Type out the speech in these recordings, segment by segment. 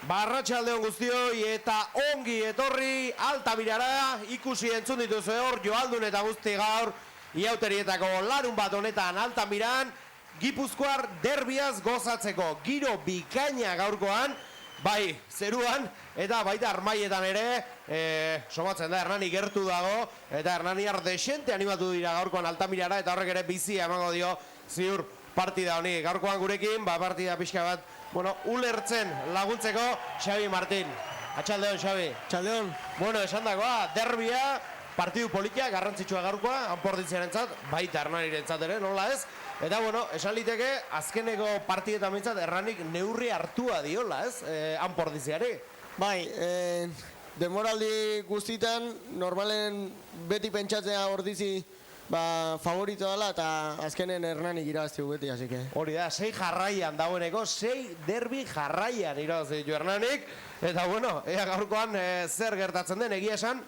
Arratsaldeon guztioi eta ongi etorri Altamirara, ikusi entzun dituzue hor Joaldun eta guzti gaur Iauterietako larun bat honetan Altamiran Gipuzkoar derbiaz gozatzeko giro bikaina gaurkoan, bai zeruan eta baita armaietan ere, somatzen da Hernani gertu dago eta Hernaniar desente animatu dira gaurkoan Altamirara eta horrek ere bizia emango dio ziur partida honi. Gaurkoan gurekin, partida pixka bat, ulertzen laguntzeko Xabi Martin. Atxaldeon, Xabi. Atxaldeon. Esan dagoa, derbia, partidu politia, garrantzitsua gaurkoa, Anporditziarentzat, baita Hernanirentzat ere, nola ez? Eta, esan liteke, azkeneko partidetan bintzat, Hernanik neurri hartua diola, ez? Anporditziari. Bai, demoraldi guztitan, normalen beti pentsatzea ordizi favorito dela eta azkenen Hernanik irabaztiu beti, así que... Hori da, 6 jarraian dagoeneko, 6 derbi jarraian irabaztiu ditu Hernanik. Eta, ea gaurkoan zer gertatzen den, egia esan,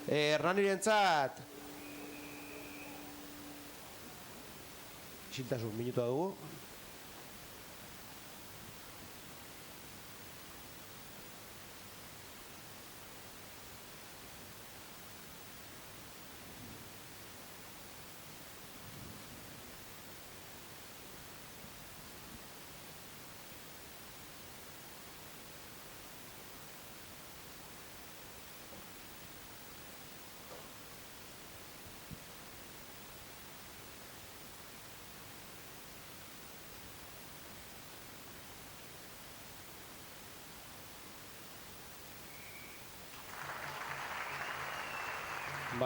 Hernanirentzat... Isiltasun, minutua dugu.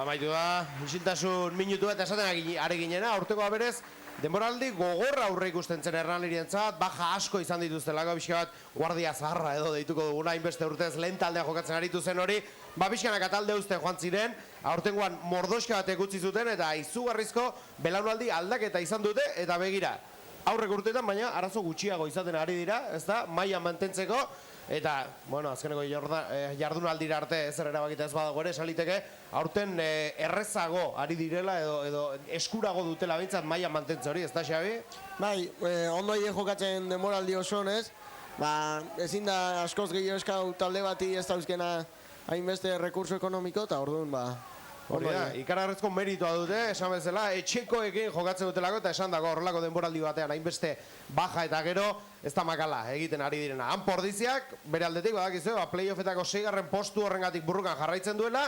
Maitu da, isiltasun minutu eta esaten ari ginena, aurtekoa berez, denboraldi gogorra aurre ikusten zen Hernanirentzat, baja asko izan dituztelako, pixka bat, guardia zaharra edo deituko duguna, hainbeste urtez lehen taldea jokatzen aritu zen hori, pixkanak atalde uste joan ziren, aurtengoan mordoska bat egutzi zuten, eta izugarrizko belaunaldi aldaketa izan dute, eta begira, aurrek urteetan, baina arazo gutxiago izaten ari dira, ez da, mailan mantentzeko, eta, azkeneko jardunaldira arte ezer erabakita ez badago ere, esaliteke, aurten errezago ari direla edo eskurago dutela bintzat mailan mantentze hori, ez da, Xabi? Bai, ondo aide jokatzen demoraldi oso honez, ezin da askoz gehiago eskau talde bati ez dauzkena hainbeste rekurso ekonomiko, eta orduan, hori da, ikararrezko meritua dute, esan bezala, etxekoekin jokatzen dutelako, eta esan dago horrelako denboraldi batean, hainbeste baja eta gero, ez da makala egiten ari direna. Anpordiziak, bere aldetik, badakizu, playoffetako 6. postu horrengatik burrukan jarraitzen duela,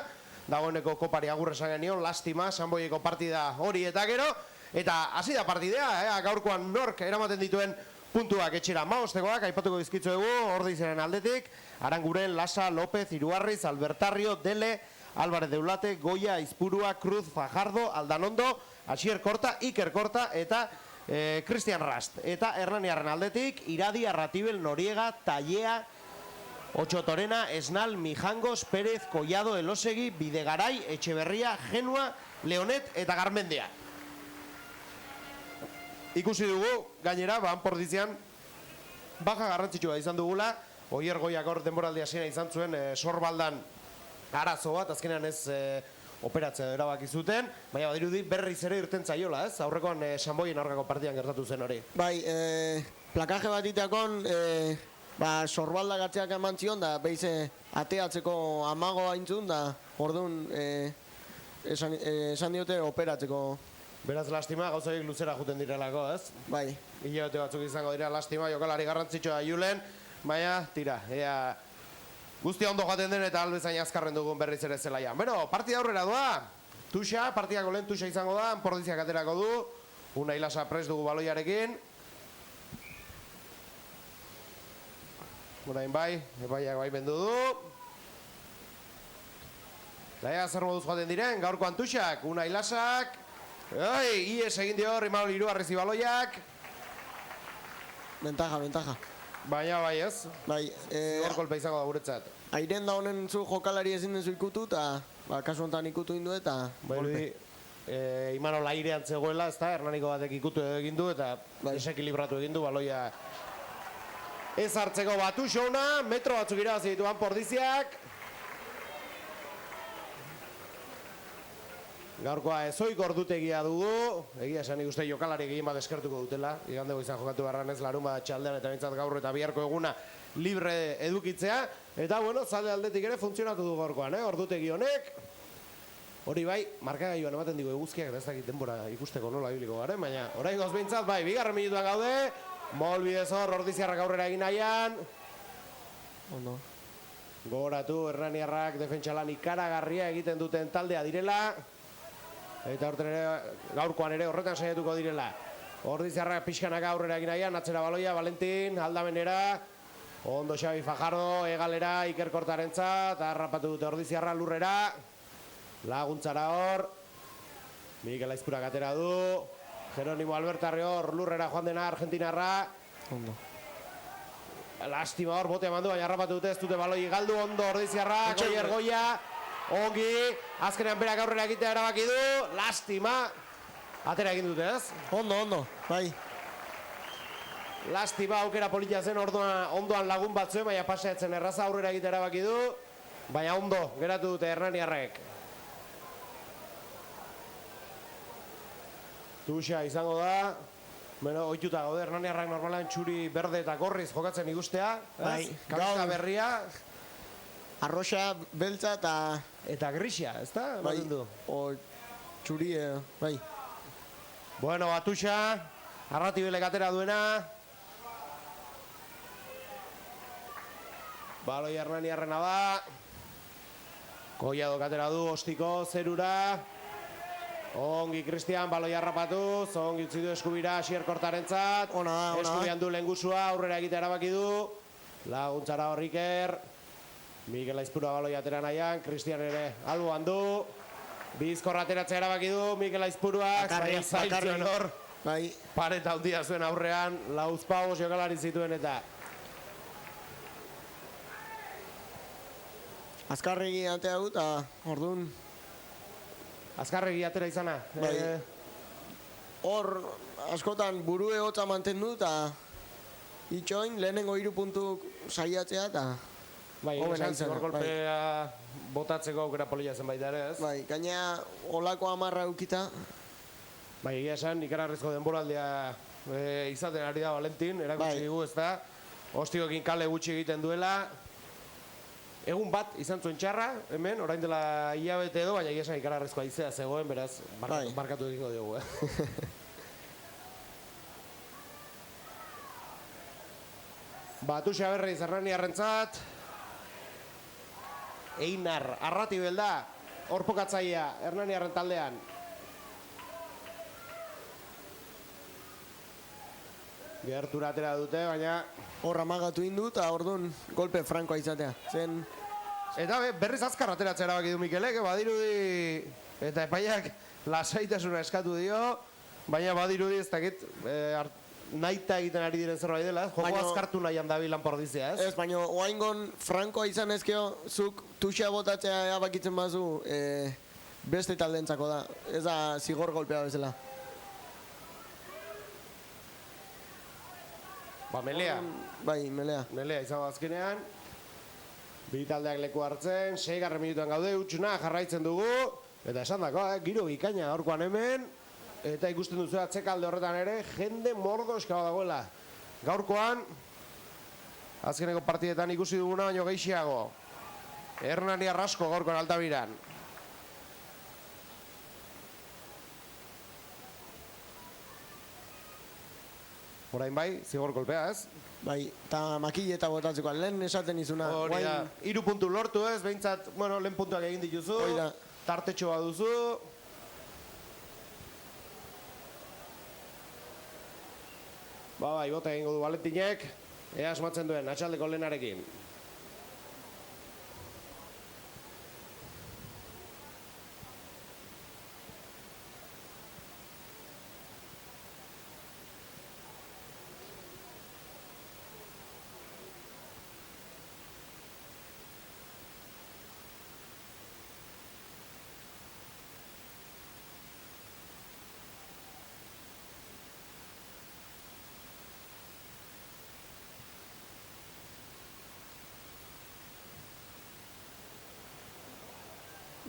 dagoeneko kopari agurre esan genion, lastima, Sanboieko partida hori eta gero, eta hasi da partidea, gaurkoan nork eramaten dituen puntuak etxera maostekoak, aipatuko dizkitzuegu, Ordizaren aldetik, Aranguren, Lasa, López, Iruarriz, Albertarrio, Dele, Álvarez de Ulate, Goya, Izpurua, Cruz, Fajardo, Aldanondo, Asier Korta, Iker Korta eta Cristian Rast. Eta Hernaniarren aldetik, Iradi, Arratibel, Noriega, Tallea, Otxotorena, Esnal, Mijangos, Pérez, Collado, Elosegui, Bidegaray, Etxeberria, Genua, Leonet eta Garmendia. Ikusi dugu, gainera, Anpordizian, baja garrantzitsua izan dugula, Oier Goiak hor denboraldi hasiera izan zuen Sorbaldan arazo bat, azkenean ez operatzea erabaki zuten, baina badirudi berriz ere irten zaiola, ez? Aurrekoan Sanboien aurkako partidan gertatu zen hori. Bai, plakaje bat itakon, Sorbalda gatzeak eman zion, da behize ateatzeko amago haintzun, da orduan esan diote operatzeko. Beraz lastima, gauzaik luzera juten direlako, ez? Bai. Hilabete batzuk izango dira lastima, jokalari garrantzitsua Julen, baina, tira, guztia ondo joaten den eta albezain azkarren dugun berriz ere zelaia. Partida aurrera doa. Tuxa, partidako lehen Tuxa izango da, Anpordiziak aterako du. Unai Lasa prest dugu baloiarekin. Unain epaiak bai bendu du. Laia zer moduz joaten diren, gaurkoan Tuxak, Unai Lasak. Ies egin dio, Rimaul Iruarrizi baloiak. Ventaja. Baina bai ez? Bai. Zigor kolpe izango da guretzat. Airen da honen zu jokalari ezin den zu ikutu, eta kasu honetan ikutu indu eta golpe. Imanol airean zegoela, ez da, Hernaniko batek ikutu egin du, eta desekilibratu egin du, baloia ez hartzeko batu xona, metro batzuk irabazi ditu Anpordiziak. Gaurkoa ezoiko ordutegia dugu, egia esan ikuste jokalari gehien bat eskertuko dutela, igande goizan jokatu barran ez larun bat txaldean eta bintzat gaur eta biharko eguna libre edukitzea, eta bueno, zalde aldetik ere funtzionatu du gaurkoan, ordutegi honek, hori bai, markagailuan ematen digu eguzkiak, eta ez dakit denbora ikusteko nola ibiliko garen, baina orain goz bintzat, bai, bigarren minutuan gaude, molbidez hor, ordiziarrak aurrera egin nahian, Ondo. gogoratu, Hernaniarrak defentsalan ikaragarria egiten duten taldea direla, eta gaurkoan ere horretan saiatuko direla. Ordiziarrak pixkanak aurrera egin nahian, atzera baloia, Valentin, aldamenera, ondo Xabi Fajardo, egalera, Iker Kortarentzat, harrapatu dute Ordiziarra lurrera, laguntzara hor, Mikel Aizpurak atera du, Jeronimo Albertarri hor lurrera joan dena Argentinarra, Ondo. lastima hor, bote eman du, baina harrapatu dute, ez dute baloi galdu, ondo Ordiziarra, Goier Goia, ongi, azkenean berak aurrera egitea erabaki du, lastima, atera egin dute ez? Ondo, bai. Lastima aukera politia zen ondoan lagun batzuen, baina paseatzen erraza aurrera egitea erabaki du, baina ondo, geratu dute Hernaniarrek. Tuxa izango da, bueno, ohituta gaude, Hernaniarrak normalan txuri berde eta gorriz jokatzen ikustea, Bai, kamisa berria, Arroxa, beltza eta grisia, ezta? bai, Ematen du. txuri, bai. Bueno, Batuxa, Arratibelek atera duena. Baloi Hernaniarrena da. Koiadok atera du, ostiko, zerura. Ongi Cristian, baloi harrapatuz, ongi utzi du eskubira Asier Kortarentzat. Ona. Eskubian du lehengusua, aurrera egitea erabaki du. Laguntzara hor Iker. Mikel Aizpurua baloi atera nahian, Cristian ere alboan du. Bizkorra ateratzea erabaki du, Mikel Aizpuruak, baina zailtzen hor. Bai, Pareta handia zuen aurrean, lauzpaus jokalari zituen eta azkarregi antea dut, orduan, azkarregi atera izana. Bai. Hor, askotan burue hotza mantendu eta itxoin, lehenengo 3 puntu saiatzea eta Bai, hobena esan izana, zigor golpea botatzeko aukera polilla zen baita ere, ez? bai, gaina olako amarra eukita, Bai, egia esan, ikararrezko denboraldia izaten ari da Valentin, erakutsi Bai. digu, ez da? Ostikoekin kale gutxi egiten duela. Egun bat izan zuen txarra, hemen, orain dela hilabete edo, baina egia esan ikararrezko aizea zegoen, beraz, Bai. markatu egingo diogu, Batuxa berriz Hernaniarrentzat. Einar, Arratibel da, horpokatzaia Hernaniarren taldean. Gertura atera dute, baina... hor amagatu indu eta orduan golpe frankoa izatea. Zen, Eta berriz azkar ateratzea erabaki du Mikelek, badirudi... Eta epaiak lasaitasuna eskatu dio, baina badirudi ez dakit nahita egiten ari diren zerbait dela, joko Baina- azkartu nahian dabilan pordizia, ez? ez, baina oaingon frankoa izan ezkeo, zuk tuxa botatzea abakitzen bazu, beste taldentzako da. Ez da zigor golpea bezala. Ba, melea. Bai, melea. Melea izango azkenean. Bi taldeak leku hartzen, 6. minutuan gaude, utxuna jarraitzen dugu. Eta esan dako, giro bikaina gaurkoan hemen. Eta ikusten duzu atzekalde horretan ere, jende mordo eskaba dagoela. Gaurkoan, azkeneko partidetan ikusi duguna baino gehiago. Hernaniar asko gaurkoan Altabiran. Orain bai, zigor kolpea, ez? Bai, eta makilleta botatzeko, lehen esaten izuna. Hori da, 3 puntu lortu ez, behintzat, bueno, lehen puntuak egin dituzu, Hori da. tartetxoa duzu. Bai, bota egingo du Valentinek, ea asmatzen duen, atxaldeko lehenarekin.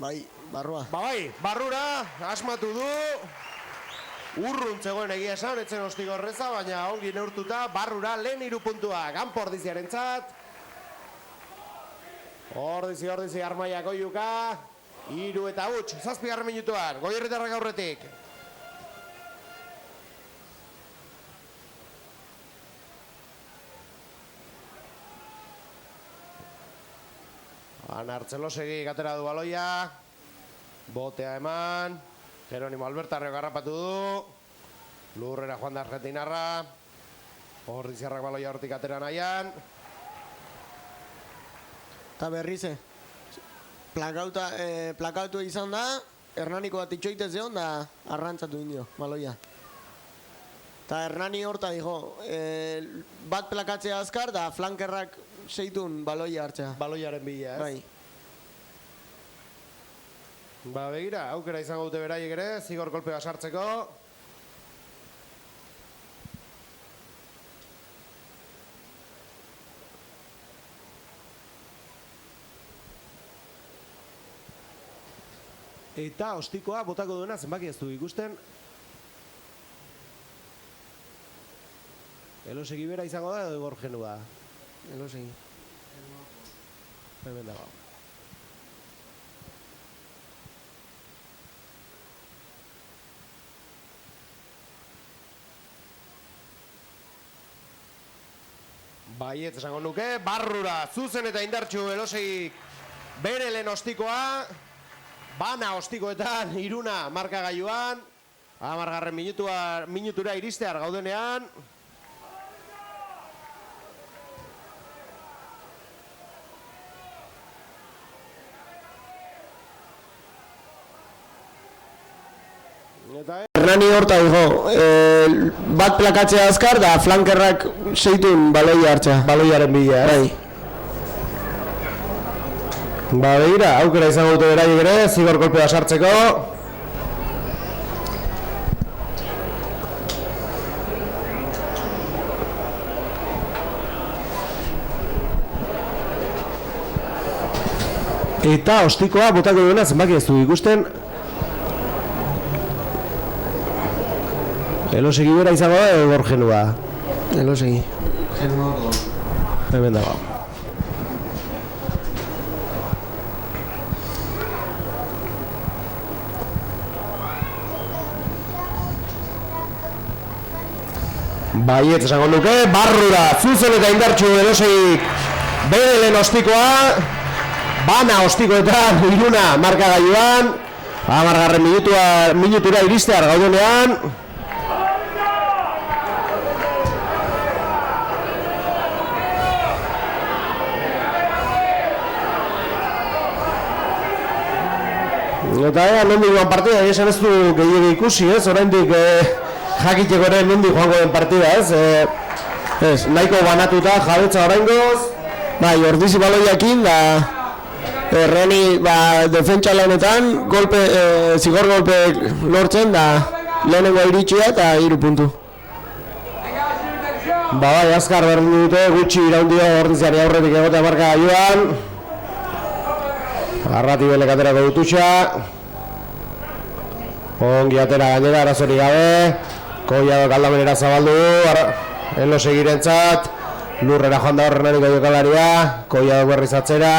Bai, barrua. Bai, barrura, asmatu du. Urrun zegoen egia esan, etzen ostiko horreza, baina ongi neurtuta, barrura lehen 3 puntuak. Kanpo Ordiziarentzat. Ordizi, Armaiak oiuka. 3 eta huts, 7 minutuan, Goierritarrak aurretik. Artzelosegi atera du baloia. Botea eman. Jeronimo Albertarreo garrapatu du. Lurrera joan da argentinarra. Ordiziarrak baloia hortik atera nahian. Eta berrize. Plakautu izan da, Hernaniko bat itxoitez egon da arrantzatu indio, baloia. Eta Hernani horta dijo, bat plakatzea azkar da flankerrak seitun baloia hartzea. Baloiaren bila, ez? Bai. Ba, begira, aukera izango dute beraiek ere, zigor kolpea sartzeko. Eta ostikoa botako duena zenbaki ez du ikusten. Elosegi bera izango da edo Igor Genua? Elosegi. Hemen dago. Baietz esango nuke, barrura, zuzen eta indartxu Elosegik bere lehen ostikoa. Bana ostikoetan, 3 markagailuan. 10. minutura iristear gaudenean. Hernani horta dijo, bat plakatzea azkar da flankerrak seitun baloia hartzea. Baloiaren bila, ez? Bai. Ba, begira, aukera izango dute beraiek ere, zigor kolpea sartzeko. Eta ostikoa botako duena zenbaki ez du ikusten. Elosegi bera izango da edo Igor Genua? Elosegi. Hemen dago. Baietz esango nuke, barrura, zuzen eta indartxu Elosegik bere lehen ostikoa. Bana ostikoetan, 3 markagailuan. 10. minutura iristear gaudenean. Eta nondik joan partida, esan ez du gehiago ikusi, ez? Oraindik jakiteko ere nondik joango den partida, ez? Nahiko banatuta jabetza oraingoz. Bai, Ordizi baloiakin da Hernani defentsa lanetan zigor golpe lortzen da lehenengo iritsia eta 3 puntu. Ba bai, azkar berdin dute, gutxi iraundio Ordiziari aurretik egotea marka joan. Arrati belek aterako dututxa. Ongi atera gainera, arazori gabe. Koiadok aldamenera zabaldu du. Elosegirentzat. Lurrera joan da Hernaniko jokalaria. Koiadok berriz atzera.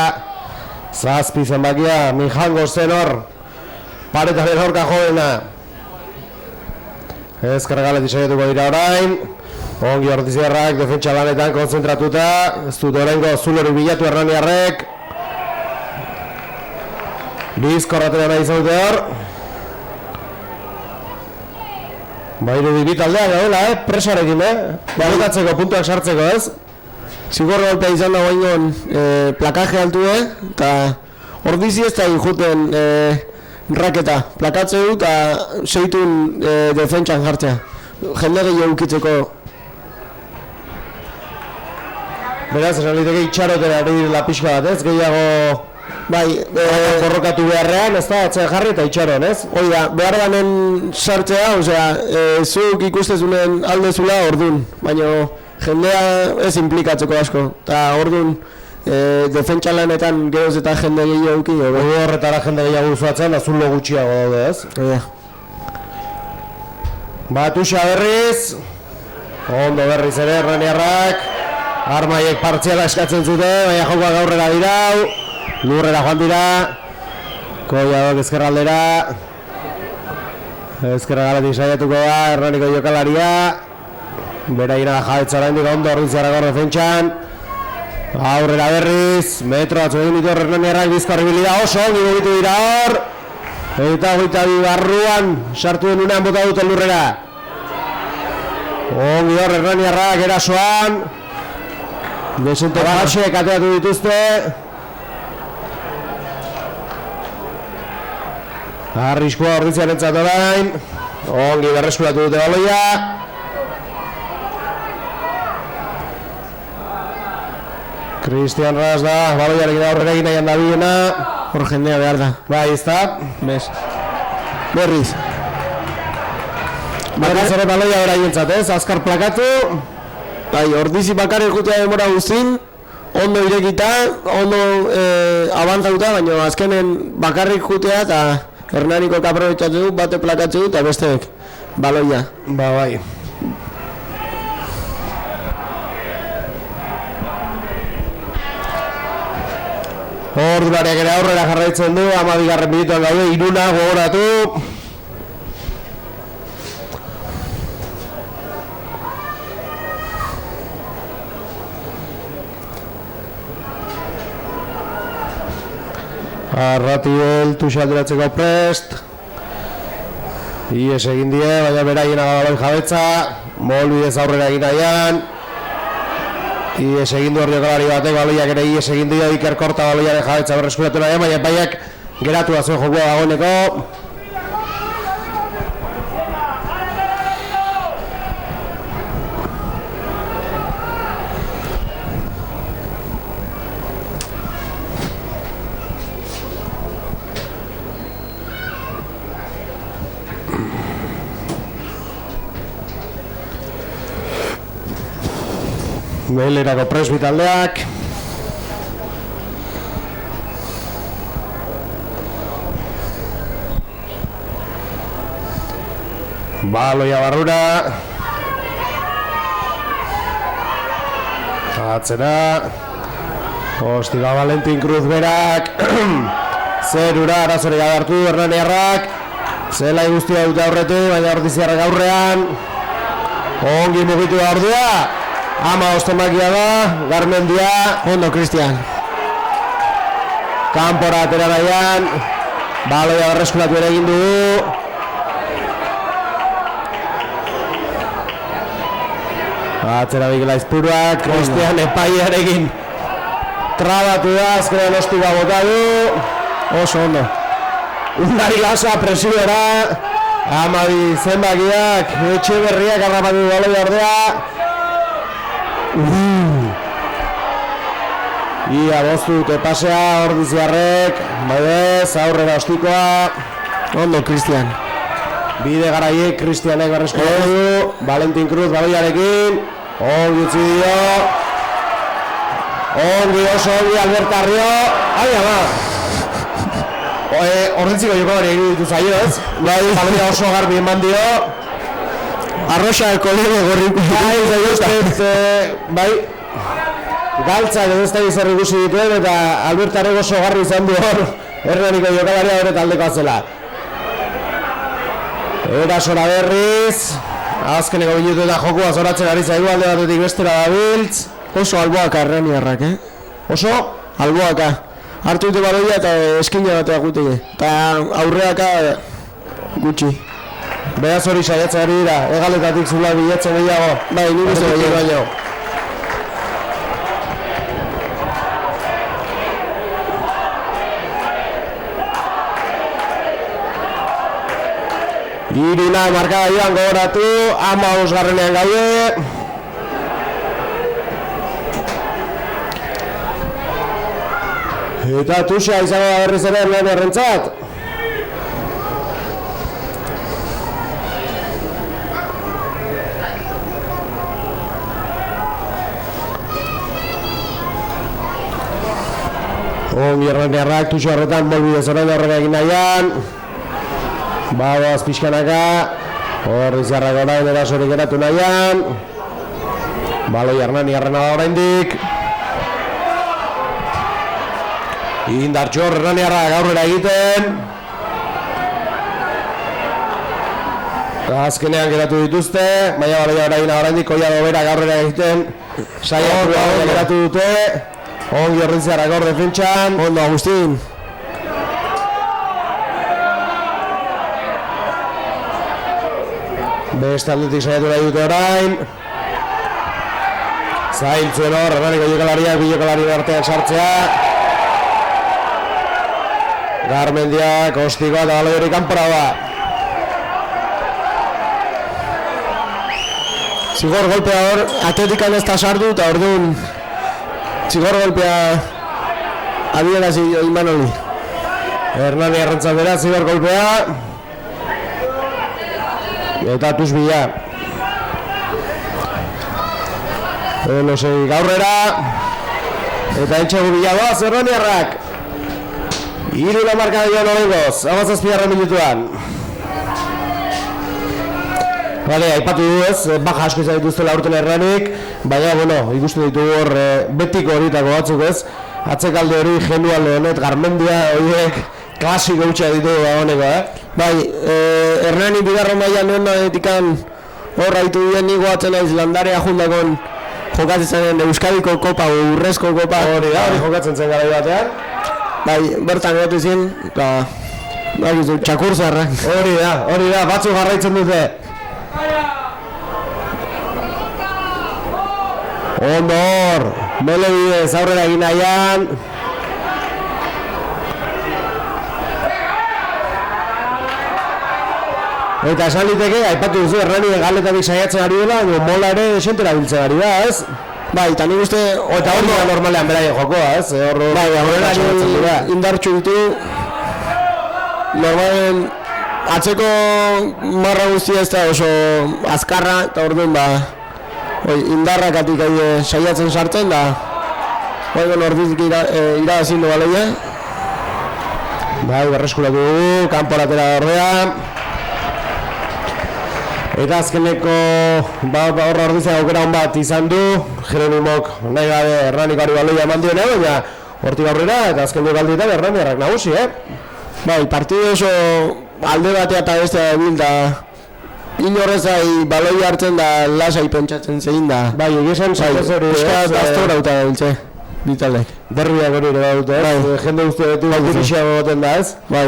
7 zenbakia, Mijango zen hor. Paretaren aurka joena. Ezkergaletik saietuko dira orain. Ongi Ordiziarrak defentsa lanetan konzentratuta. Ez dut oraingo zulori bilatu Hernaniarrek. Bizkorratera nahi zaute hor. Bairu dibitaldeak gaudela, presarekin, Baletatzeko, puntuak sartzeko, ez? Zigor golpea izan dago ingon plakaje altu, eta Ordizi ez da juten raketa. Plakatze du eta seitun defentsan jartzea. Jende gehiago ukitzeko. Beraz, esan liteke itxarotera ari direla pixka bat, ez? Gehiago Bai, borrokatu beharrean, ez da, atzea jarri eta itxaron, ez? Hoi da, behar danen sartzea, osea, zuk ikustezunen aldezula ordun, baina jendea ez implikatzeko asko, eta ordun defentsa lanetan geroz eta jende gehiago euki, horretara jende gehiago usuatzen, azulo gutxiago daude, ez? Batuxa berriz, ondo berriz ere, Erraniarrak, Armaiek partziala eskatzen zute, baina jokoak aurrera dirau, lurrera joan dira, Koiadok ezkerraldera, ezkerra galetik saiatuko da, Hernaniko jokalaria, beraina jabetza oraindik ondo Ordiziarrako defentsan, aurrera berriz, metro batzu egin ditu Hernaniarrak bizkorri bilida oso, ongi mugitu dira hor, eta 22 barruan sartu denunean bota duten lurrera. Ongi hor Hernaniarrak erasoan, Desente Barraxek ateatu dituzte, arriskua Ordiziarentzat orain, ongi berreskuratu dute baloia. Cristian Ras da, baloiarekin aurrera egin nahian da biena. hor jendea behar da. Bai, ez da. Bez. Berriz. Berriz ere baloia beraientzat, ez? Azkar plakatu. Bai, Ordizi bakarrik jutea demora guztin, ondo irekita, ondo abantzauta, baina azkenen bakarrik jutea eta Hernaniko aprobetxatu du, bate plakatzu du eta besteek baloia. Ba, bai. Ordulariak ere aurrera jarraitzen du, 12. minutuan gaude, Iruna gogoratu. Arratiel tuxalduratzeko prest. Ies egin die, baina beraien baloi jabetza. Molbidez aurrera egin nahian. Ies egin du hor jokalari batek, baloiak ere ies egin dio, Iker Korta baloiaren jabetza berreskuratu nahian, baina baiak geratu da zuen jokua dagoeneko. Behilerako presbi taldeak. Baloia barrura. Atzera. Ostiga Valentin Cruz berak. Zerura arazorik adartu Hernaniarrak. Zelai guztia dute aurretik, baina Ordiziarrak aurrean. Ongi mugitu da ordua. Ama ostemakia da, Garmendia, Ondo, Cristian. Kanpora atera nahian, baloia berreskuratu ere egin dugu. Atzera Bigela Izpuruak, Cristian epaiarekin trabatu da, azkenean ostiga bota du. Oso ondo. Undari lasa presiora, Amabi zenbakiak, Etxeberriak harrapatu du baloia ordea. Ia boztu dute pasea Ordiziarrek, baidez, aurrera ostikoa. Ondo, Cristian. Bide garaiek Cristianek berreskuratu du, Valentin Cruz baloiarekin, ongi utzi dio. Ongi oso ongi Albert Arrio, aia ba. Ordentziko jokalari egin ditu zaio, ez? Bai, baloia oso garbi eman dio. Arroxa kolego gorriko. Bai, galtzak edo ez da bizar ikusi dituen eta Albert Arrego oso garri izan du hor Hernaniko jokalaria hori taldeko zela. Erasora berriz, azkeneko minutu eta jokua zoratzen ari zaigu alde batetik bestera dabiltz. Oso alboaka Hernaniarrak, Oso? Alboaka. Hartu dute baloia eta eskina batea guteke. Eta aurreaka gutxi. Beaz hori saiatzen ari dira, egaletatik zula bilatzen gehiago. Bai, nik uste baino. Iruna markada joan gogoratu, 15. gaude. Eta tuxa izango da berriz ere Hernaniarrentzat. Ongi Hernaniarrak, tuxo horretan, molbidez horrein horrega egin nahian. Bagoaz pixkanaka. Ordiziarrak orain erasorik eratu nahian. Baloi Hernaniarrena da oraindik. Indartxo Hernaniarrak aurrera egiten. Azkenean geratu dituzte, baina baloia oraindik Collado berak aurrera egiten. Saiatu geratu dute. Ongi Ordiziarrak gaur defentsan. Ondo Agustin. Beste aldetik saiatu nahi dute orain. Zailtzuen hor, Hernaniko jokalariak bilokalarien artean sartzea. Garmendiak, ostikoa eta baloiari kanpora da. Zigor golpea hor, atletikan ez da sartu eta orduan zigor golpea adierazi Imanoli. Hernani arrantzat bera, zigor golpea. Eta Tusbila. Enosei gaurrera. Eta entxegu bila doaz Hernaniarrak. Irula marka dioan horrengoz, 17. minutuan. Bale, aipatu du ez, baja asko izan dituztela aurten Hernanik, baina, bueno, ikusten ditugu hor betiko horietako batzuk ez, atzekalde hori, Genual Leonet, Garmendia, horiek klasiko hutsa ditugu honeko, Bai, Hernani bigarren mailan etikan hor haitu dien nigoatzen naiz Landarea jundakon jokatzen zen Euskadiko Kopa, Urrezko Kopa. Hori da, hori jokatzen zen gara batean. Bai, bertan gotu zen, eta txakur zarra. Hori da, batzuk jarraitzen dute. Ondo hor, mele bidez aurrera egin nahian. Eta esan liteke, aipatu duzu, Hernani galetatik saiatzen ari dela, mola ere desentera biltzen ari da, ez? Bai, eta nik uste... Eta ondo normalean beraien jokoa, ez? Bai, aurrera indartxu ditu. Normalen atzeko marra guztia ez da oso azkarra, eta orduan indarrakatik saiatzen sartzen da ordizik irabazin du baloia. Bai, berreskuratu dugu, kanporatera ordea. Eta azkeneko horra ordizia aukera hon bat izan du. Jeronimok nahi gabe Hernanikari baloia eman duen, baina hortik aurrera eta azkeneko aldietan Hernaniarrak nagusi, Bai, partidu oso alde batea eta bestea bil da inorrezai baloi hartzen da lasai pentsatzen zein da. Bai, egizan zaitez hori ez. Aztora uta da biltze, bitaldek. Derbiak hori ere dute, ez? Jende guzti beti dirixeago goten da, ez? Bai.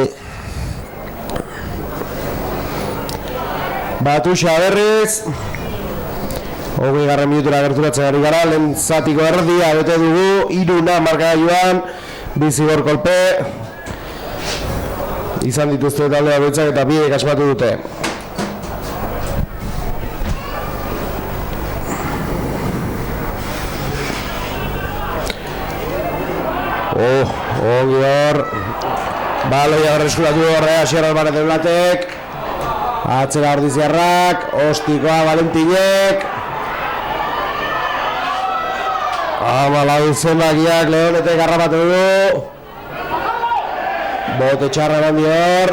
Batuxa berriz. 20. minutura gerturatzen ari gara, lehen zatiko erdia bete dugu, 3 markagailuan, bizigor kolpe. Izan dituzte taldea betzak eta biek asmatu dute. Ongi hor. Baloia berreskuratu horrea Asier Alvarez de Blatek. Atzera Ordiziarrak, ostikoa Valentinek. Amalau zenbakiak Leonetek harrapatu du. Bote txarra eman dior.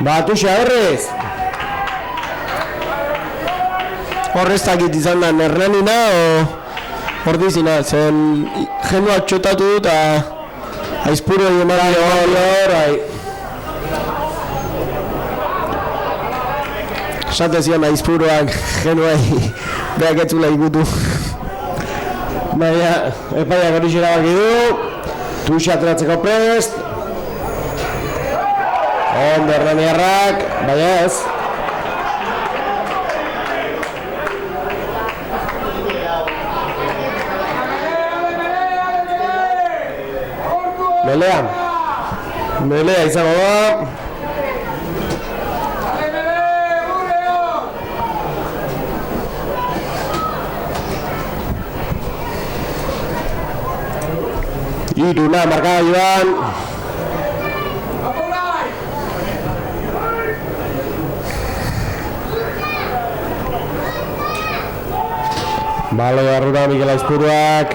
Batuxa berriz. Horreztakit izan da Hernanina o Ordizina, zen jenua txotatu dut eta aizpuru egin emari hor. Esate zian aizpuruak genuai berak etzula ikutu. Baina, epaiak hori xerabaki du. Tuxa ateratzeko prest. Ondo Hernaniarrak, baina ez. Melea izango da. Iruna markagailuan. Balo barrura Mikel Aizpuruak.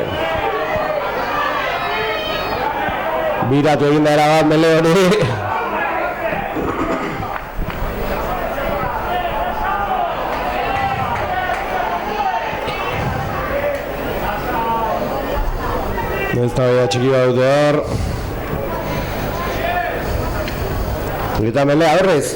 Biratu egin da erabat mele hori. Ez da bera txiki bat dute hor. Eta melea berriz.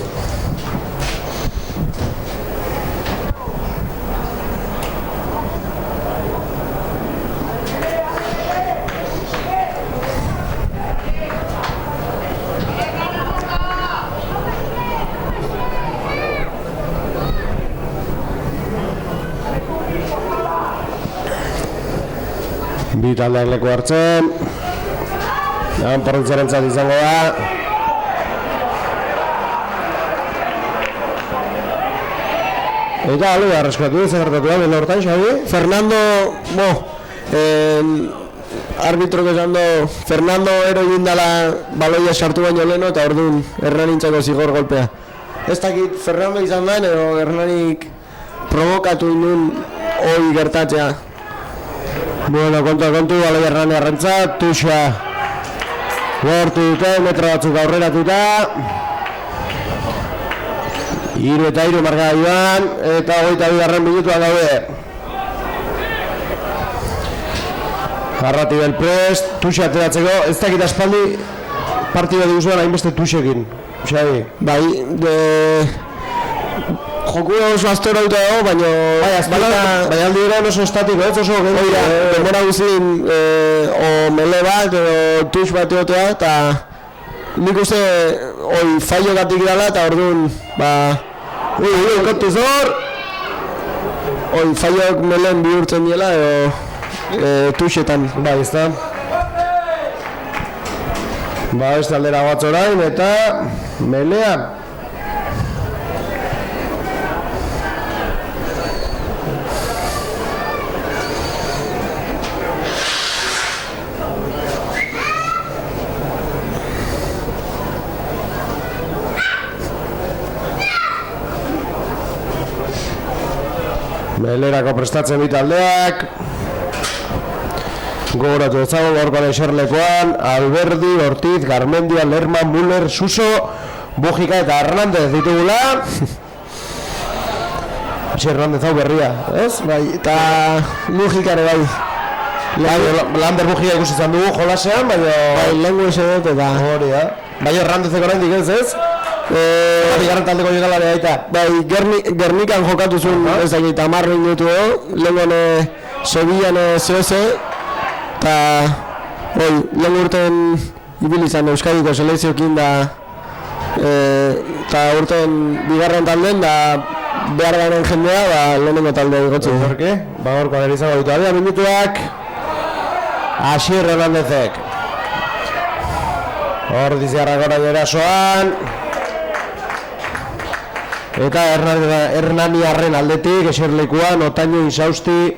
Bi taldeak leku hartzen. Porritzaren zat izango da. Eta alu da, arreskatu ez egertatu da, bela hortan, Xabi? Fernando, arbitrok esan do, Fernando ero egin dala baloia sartu baino leno eta orduan Hernanintzako zigor golpea. Ez dakit Fernando izan da, edo Hernanik provokatu inun hori gertatzea. Bueno, kontu, baloia Hernani arrantzat, Tuxa gortu dute, metro batzuk aurreratuta. 3 eta 3 marka joan, eta 22 minutuan daude. Arrati del prest, Tuxe ateratzeko, ez dakit aspaldi partida diguzuan hainbeste Tuxekin, Xabi. Bai, joku oso aztero dute dago, baina aldi gara oso estatiko, ez oso denbora guzin o mele bat, edo Tux bat egotea, eta nik uste fallo gatik dala, eta orduan, kontu zor! Falloak melen bihurtzen dela, edo Tuxetan. Bai, ez da. Ez aldera batz orain, eta melean. Melerako prestatzen bi taldeak. Gogoratu ezago gaurkoan eserlekoan Alberdi, Ortiz, Garmendia, Lerman, Müller, Suso, Bujika eta Hernández ditugula. Hernández hau berria, ez? Bai, eta Bujika ere bai. Lander Bujika ikusi izan dugu jolasean, baina... Bai, lengu ese dut eta... Hori da. Baina Hernándezek oraindik ez? Bigarren taldeko jokalari aita. Bai, Gernikan jokatu zuen, ez dakit, 10 minutu lehengon Sevillan zehose, eta lehen urten ibili izan Euskadiko selekzioekin da, eta urten bigarren talden da behar garen jendea, lehenengo talde egotzen. Zorke, bagorko adera izango ditu. Abia minutuak, Asier Hernándezek. Hor diziarrak orain erasoan. Eta Hernaniarren aldetik, eserlekuan, Otaño, Insausti,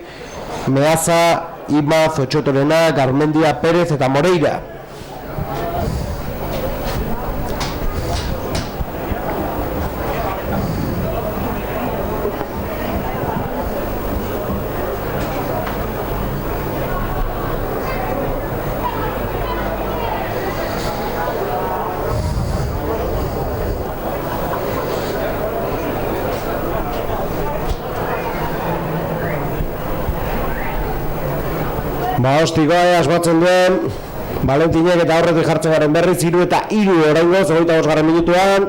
Meaza, Imaz, Otxotorena, Garmendia, Pérez eta Moreira. Ostikoa asmatzen duen Valentinek eta horretik jartzen garen berriz 3 eta 3 oraingoz 25 minutuan.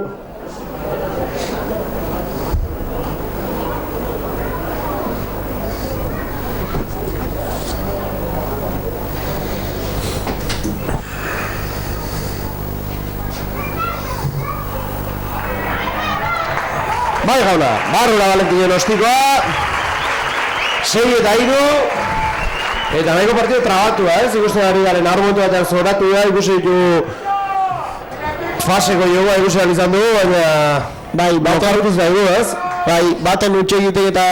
Bai jauna, barrura Valentinen ostikoa 6 eta 3. Eta nahiko partidu trabatua, ikusten ari garen argumentu batean zoratu da, ikusi ditu faseko jogoa ikusi izan dugu, baina... Bai, baten utxe egitek eta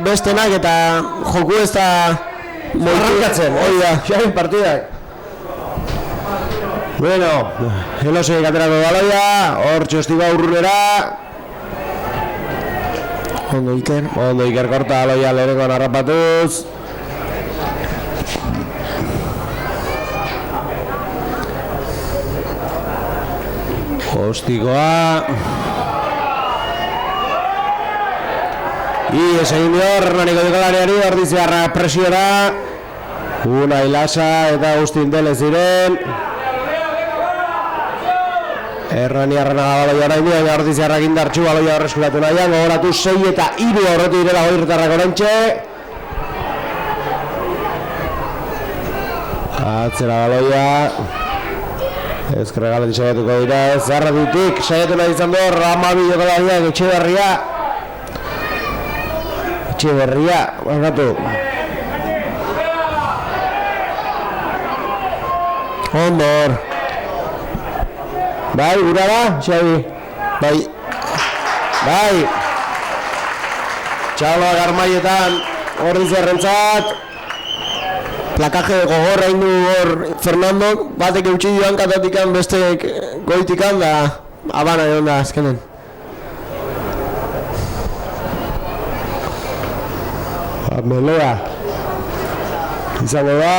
bestenak eta joku ez da... Arrankatzen, hori da, xain partidak. Bueno, Elosek aterako baloia, hor txostikoa urrunera. Ondo Iker korta baloia lehenengoan harrapatuz. Ostikoa. Ies egin dio Hernaniko jokalariari, Ordiziarra presiora. Unai Lasa eta Agustin Delez ziren. Hernaniarrena baloia orain dira, Ordiziarrak indartxu baloia horreskuratu nahian. Gogoratu 6 eta 3 horretu direla Goirritarrak oraintxe. Atzera baloia. Ezkerregaletik saiatuko dira, Zarratutik saiatu nahi izan du Ramabi jokalariak Etxeberria, bakatu. Ondor. Bai, gura da, Xabi. Bai. Txaloak armaietan, Ordiziarrentzat. Plakaje gogorra indu hor Fernando, batek eutxi dioan katatikan, bestek goitikan, da abana egon da azkenen. Melea izango da.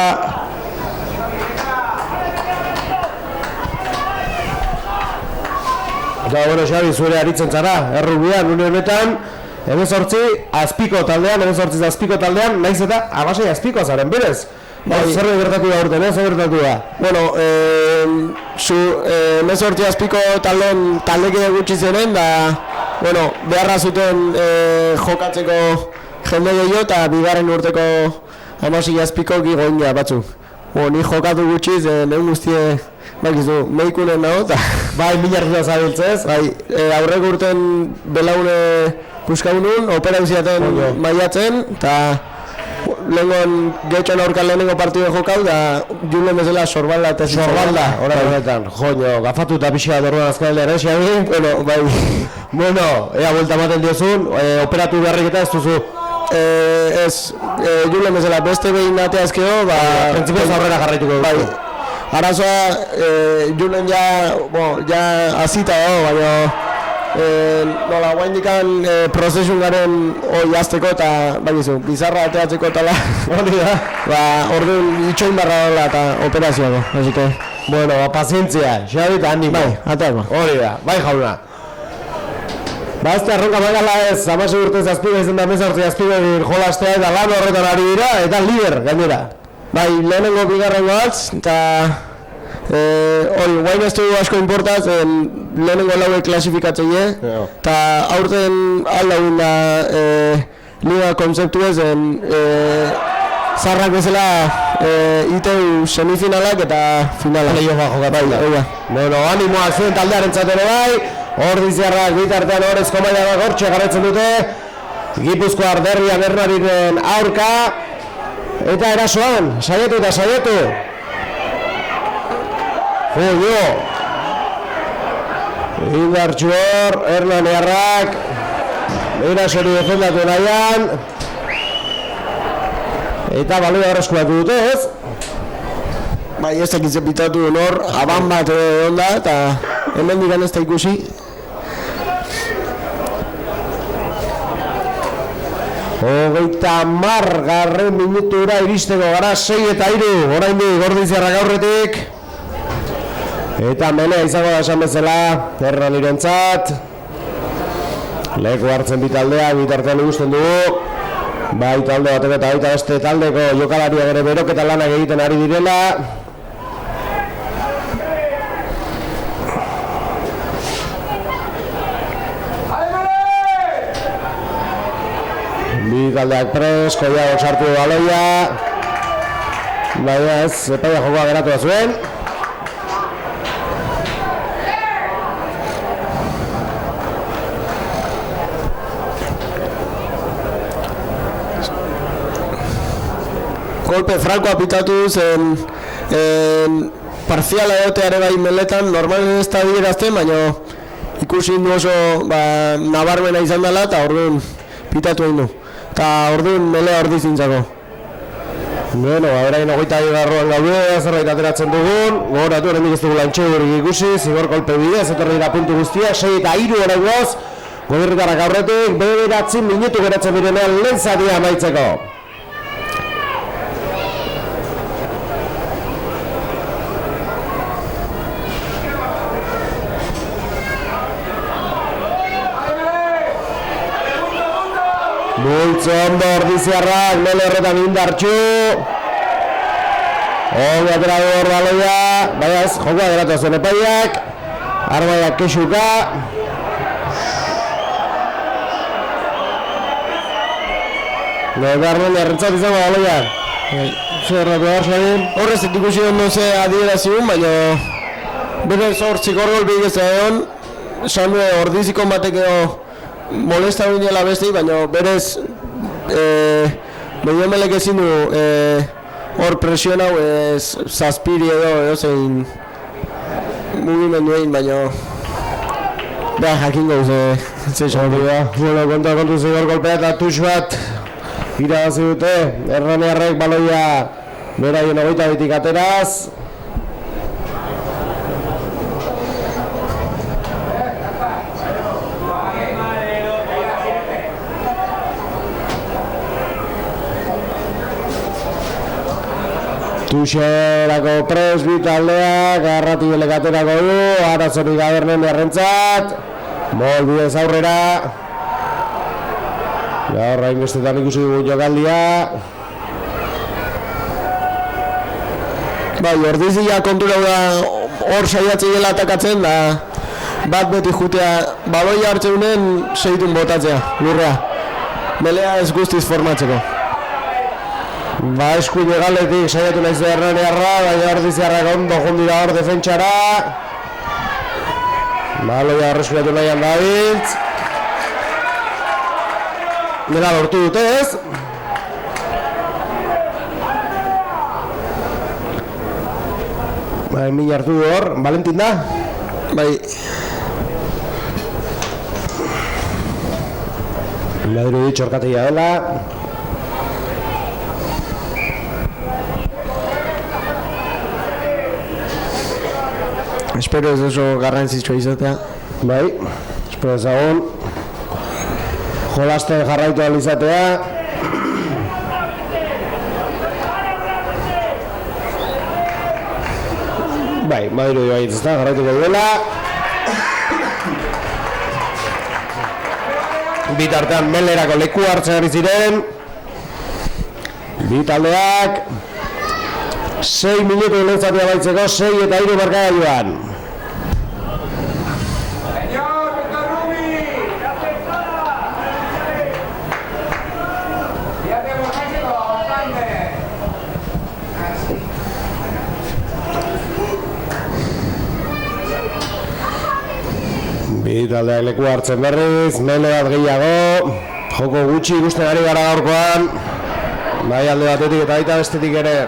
Eta bueno, Xabi, zuere aritzen zara, errubian, une honetan, 18 azpiko taldean, naiz eta abasai azpiko zaren, berez? Zer gertatu da urten, zer gertatu da? Bueno, 18 azpiko taldeke gutxi ziren, da, bueno, beharra zuten jokatzeko jende gehiago eta bigarren urteko 16 azpiko gigoina batzuk. Ni jokatu gutxiz, lehen guztie, bakizu, meikunen nago, eta... Bai, milarrita zabiltzez. Bai, aurreko urten belaune kuskaunun, opera uziaten maiatzen, eta lehengon getxoan aurkan lehenengo partidu jokau, da julen bezala sorbalda eta zitzen. Sorbalda, orain honetan, joño, gafatu eta pixia dorroan azkaldean, Xabi? Bueno, bai. Bueno, ea buelta ematen diozun, operatu beharrik eta ez duzu. Julen bezala beste behin atea ezkeo, Printzipioz aurrera jarraituko dugu. Bai, arazoa Julen ja azita dago, baina nola guaindikan prozesun garen hori azteko eta bakizu, bizarra ateatzeko tala hori da, orduan itxoin barra dola eta operazioako, así que... Bueno, pazientzia, Xabi eta animo. Bai, ateako. Hori da, bai jauna. Ez da erronka magala ez, 16 urtez azpiga izan da 18 azpiga jolastea eta lan horretan ari dira, eta lider gainera. Bai, lehenengo bigarrengo altz, eta hori, guain ez dugu asko importaz, lehenengo laue klasifikatzeie, eta aurten aldagun da liga konzeptu ez, zarrak bezala iteu semifinalak eta finalak. Playoffak jokatu da. Bueno, animoak zuen taldearen ere bai, Ordiziarrak bitartean horrezko mailak hortxe jarretzen dute, Gipuzkoar derrian Hernaniren aurka, eta erasoan, saiatu. Joio! Indartxu hor, Hernaniarrak, erasori defendatu nahian, eta balioa horrezkulatu dute, ez? Bai, ez dakitzen pitatu hor, aban bat onda, eta hemen digan ez da ikusi. Hogeita margarren minutura iristeko gara 6 eta 3, orain di Ordiziarrak aurretik. Eta melea izango da esan bezala, Hernanirentzat. Leku hartzen bitartean ikusten dugu. Bai talde bateko eta baita beste taldeko jokalariak ere beroketa lanak egiten ari direla. Bi taldeak pres, koiago sartu baloia. Baina ez, epaia jokoa geratu da zuen. Golpe frankoa pitatu zen parziala egoteare bai meletan, normalen ez da digerazten, baina ikusi du oso nabarmena izan dela eta orduan pitatu egin du. Eta orduan melea Ordizintzako. Bueno, orain 21 gaude, zerbait ateratzen dugun, gogoratu hemen ez dugu lantxegurik ikusi, zigor kolpe bidez, etorri dira puntu guztiak, 6 eta 3 oraingoz, Goirritarrak aurretik, 9 minutu geratzen direnean lehen zatia amaitzeko. Multzo ondo ordiziarrak, mele horretan indartxu. Ongi atera du hor baloia, baina ez, jokoa geratu zuen epaiak. Arbaiak kexuka. Garren erretzat izango baloia. Zer erratu behar zain? Horrez ikusi ondo ze adieraziun, baina bere zortzik hor golpeik ez da egon. Esan ordiziko batek edo molesta binela besti, baina berez Mediomelek ezin du hor presion hau zazpiri edo zein mugimendu egin, baina jakingo ze xamatu da. Bueno, kontu zigor golpea eta tuix bat irabazi dute, Erraniarrek baloia beraien 22 ateraz. Tuixerako presbi taldeak, Arrati belekaterako du, arazorik gabernen beharrentzat. Mol bidez aurrera. Gaur hainbestetan ikusi dugu jokaldia. Bai, ordizia kontura da hor saiatzen dela atakatzen da bat beti jutea baloia hartzeunen segitun botatzea, lurrea. Melea ez guztiz formatzeko. Ba, eskuin egaletik saiatu nahiz da Erraniarra, baina ordiziarrak ondo jundira hor defentsara. Baloia horrezkulatu nahian dabiltz. Dela lortu dute ez? Ba, min hartu du hor, Valentin da? Bai. Madru dit txorkatia dela. Espero ez oso garrantzitsua izatea. Bai, espero ezagun. Jolasten jarraitu ahal izatea. Bai, Madrid bai ez da, jarraituko duela. Bitartean Melerako leku hartzen ari ziren. Bi taldeak 6 minutu lehen zatia baitzeko, 6 eta 3 markagailuan. Bi taldeak leku hartzen berriz, Mele bat gehiago, joko gutxi ikusten ari gara gaurkoan, bai alde batetik eta baita bestetik ere.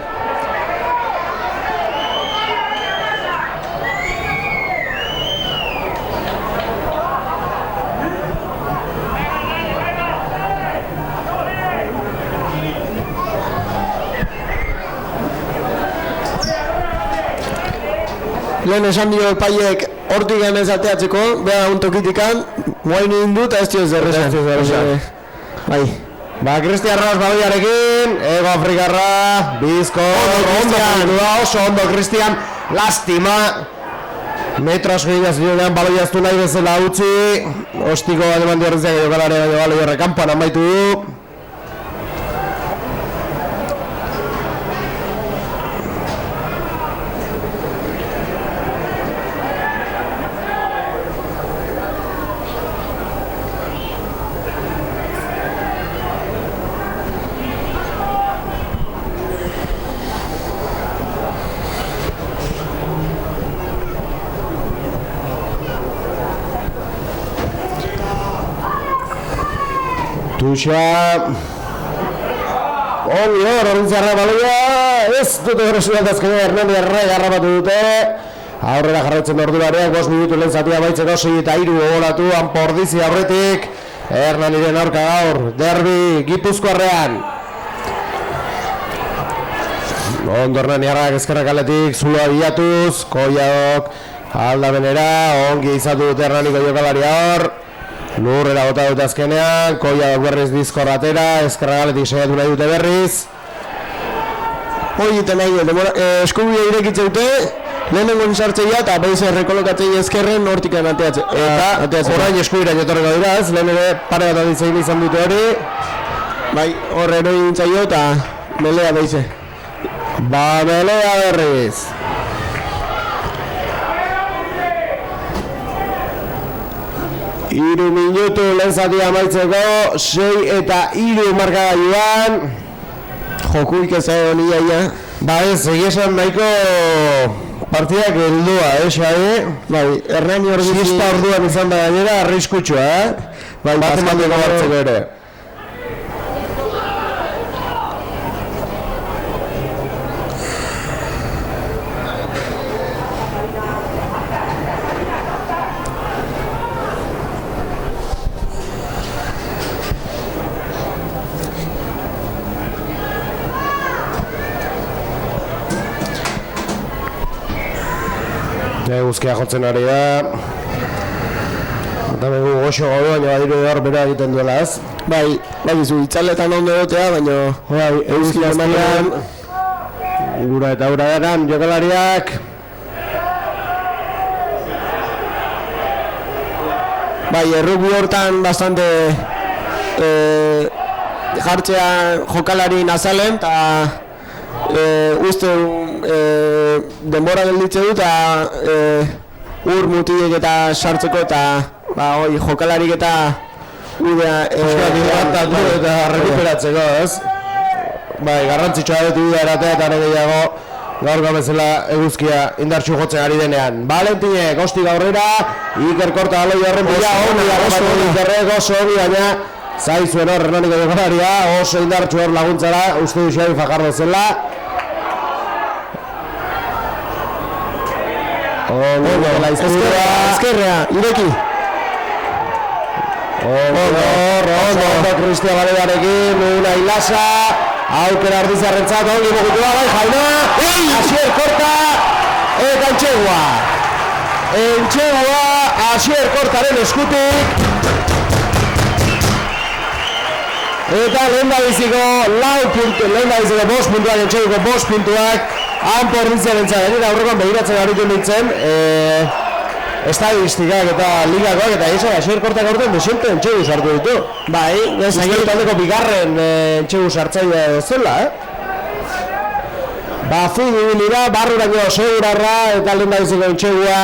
Lehen esan dio epaiek hortik ganez ateatzeko, beha untokitikan, guain egin dut, ez dio ez derrezan. Bai. Ba, Cristian Ros baloiarekin, Ego Afrikarra, Bizko, oso ondo Cristian, lastima. Metro asko egin zinean baloiaztu nahi bezala utzi, ostiko bat eman diorritzeak jokalare baino baloi errekampuan amaitu du. Tuxa ongi hor, ordiziarra baloia, ez dute horrezulat azkenean Erraniarra garrapatu dute. Aurrera jarraitzen ordulareak 5 minutu lehen zatia baitzeko 6 eta 3 gogolatu, Anpo Ordizi aurretik. Hernaniren aurka gaur, derbi Gipuzkoarrean. Ondo Erraniarrak ezkerrak aletik, zuloa bilatuz, Koiadok aldamenera, ongi izatu dute Hernaniko jokalaria hor. Lurrera bota dute azkenean, Koiadok berriz Bizkorra atera, ezkerragaletik saiatu nahi dute berriz. Hoi egiten nahi dut, eskubidea irekitze dute, lehenengo sartzeia eta behiz errekolokatzei ezkerren hortik ateatzen. Eta orain eskubidea jotorreko dira ez, lehen ere pare bat aditzein izan dute hori. Bai, hor eroi gintzaio eta melea beize. Ba, melea berriz. Iru minutu lehen zatia amaitzeko, 6-3 markagailuan. Jokuik ez egon iaia. Ba ez, egiesan nahiko partidak heldua, Xabi? Bai, Hernani hor bizi. Sista orduan izan da gainera, arriskutsua, Bai, bat emateko hartzeko ere. Eguzkia jotzen ari da. Eta begu goxo gaudu, baina badiru hor bera egiten duela ez. Bai, izu, itzaletan ondo egotea, baina Eguzkia azkenean gura eta ura eran jokalariak. Bai, errugbi hortan bastante jartzea jokalari nazalen, eta uste denbora gelditze du, eta ur mutilek eta sartzeko, eta jokalarik eta eta rekuperatzeko, ez? Bai, garrantzitsua dut udea eratea eta gehiago gaur gabezela Eguzkia indartsu jotzen ari denean. Valentinek, hostik aurrera, Iker Korta aloi horren bila, oso hori, baina zaizuen hor Hernaniko jokalaria, oso indartsu hor laguntzara, uste du Xabi Fajardo zela. Ezkerrea, ireki. Ondo, Cristian Baledarekin, Una Ilasa, aukera ardizarrentzat, ongi mogutu da, bai, Jaina, Asier Korta, eta Entxegua, Asier Kortaren eskutik. Eta lehendabiziko 5 puntuak, Entxeguko 5 puntuak, Anpo Ordiziarentzat, aurrekoan begiratzen aritu nintzen, estadistikak eta ligakoak eta izan, Asier Kortak aurten desiente Entxegu sartu ditu. Bai, Zaino taldeko bigarren Entxegu sartzaile zela, Ba, fudibili da, barruraino segurarra eta lehendabiziko Entxegua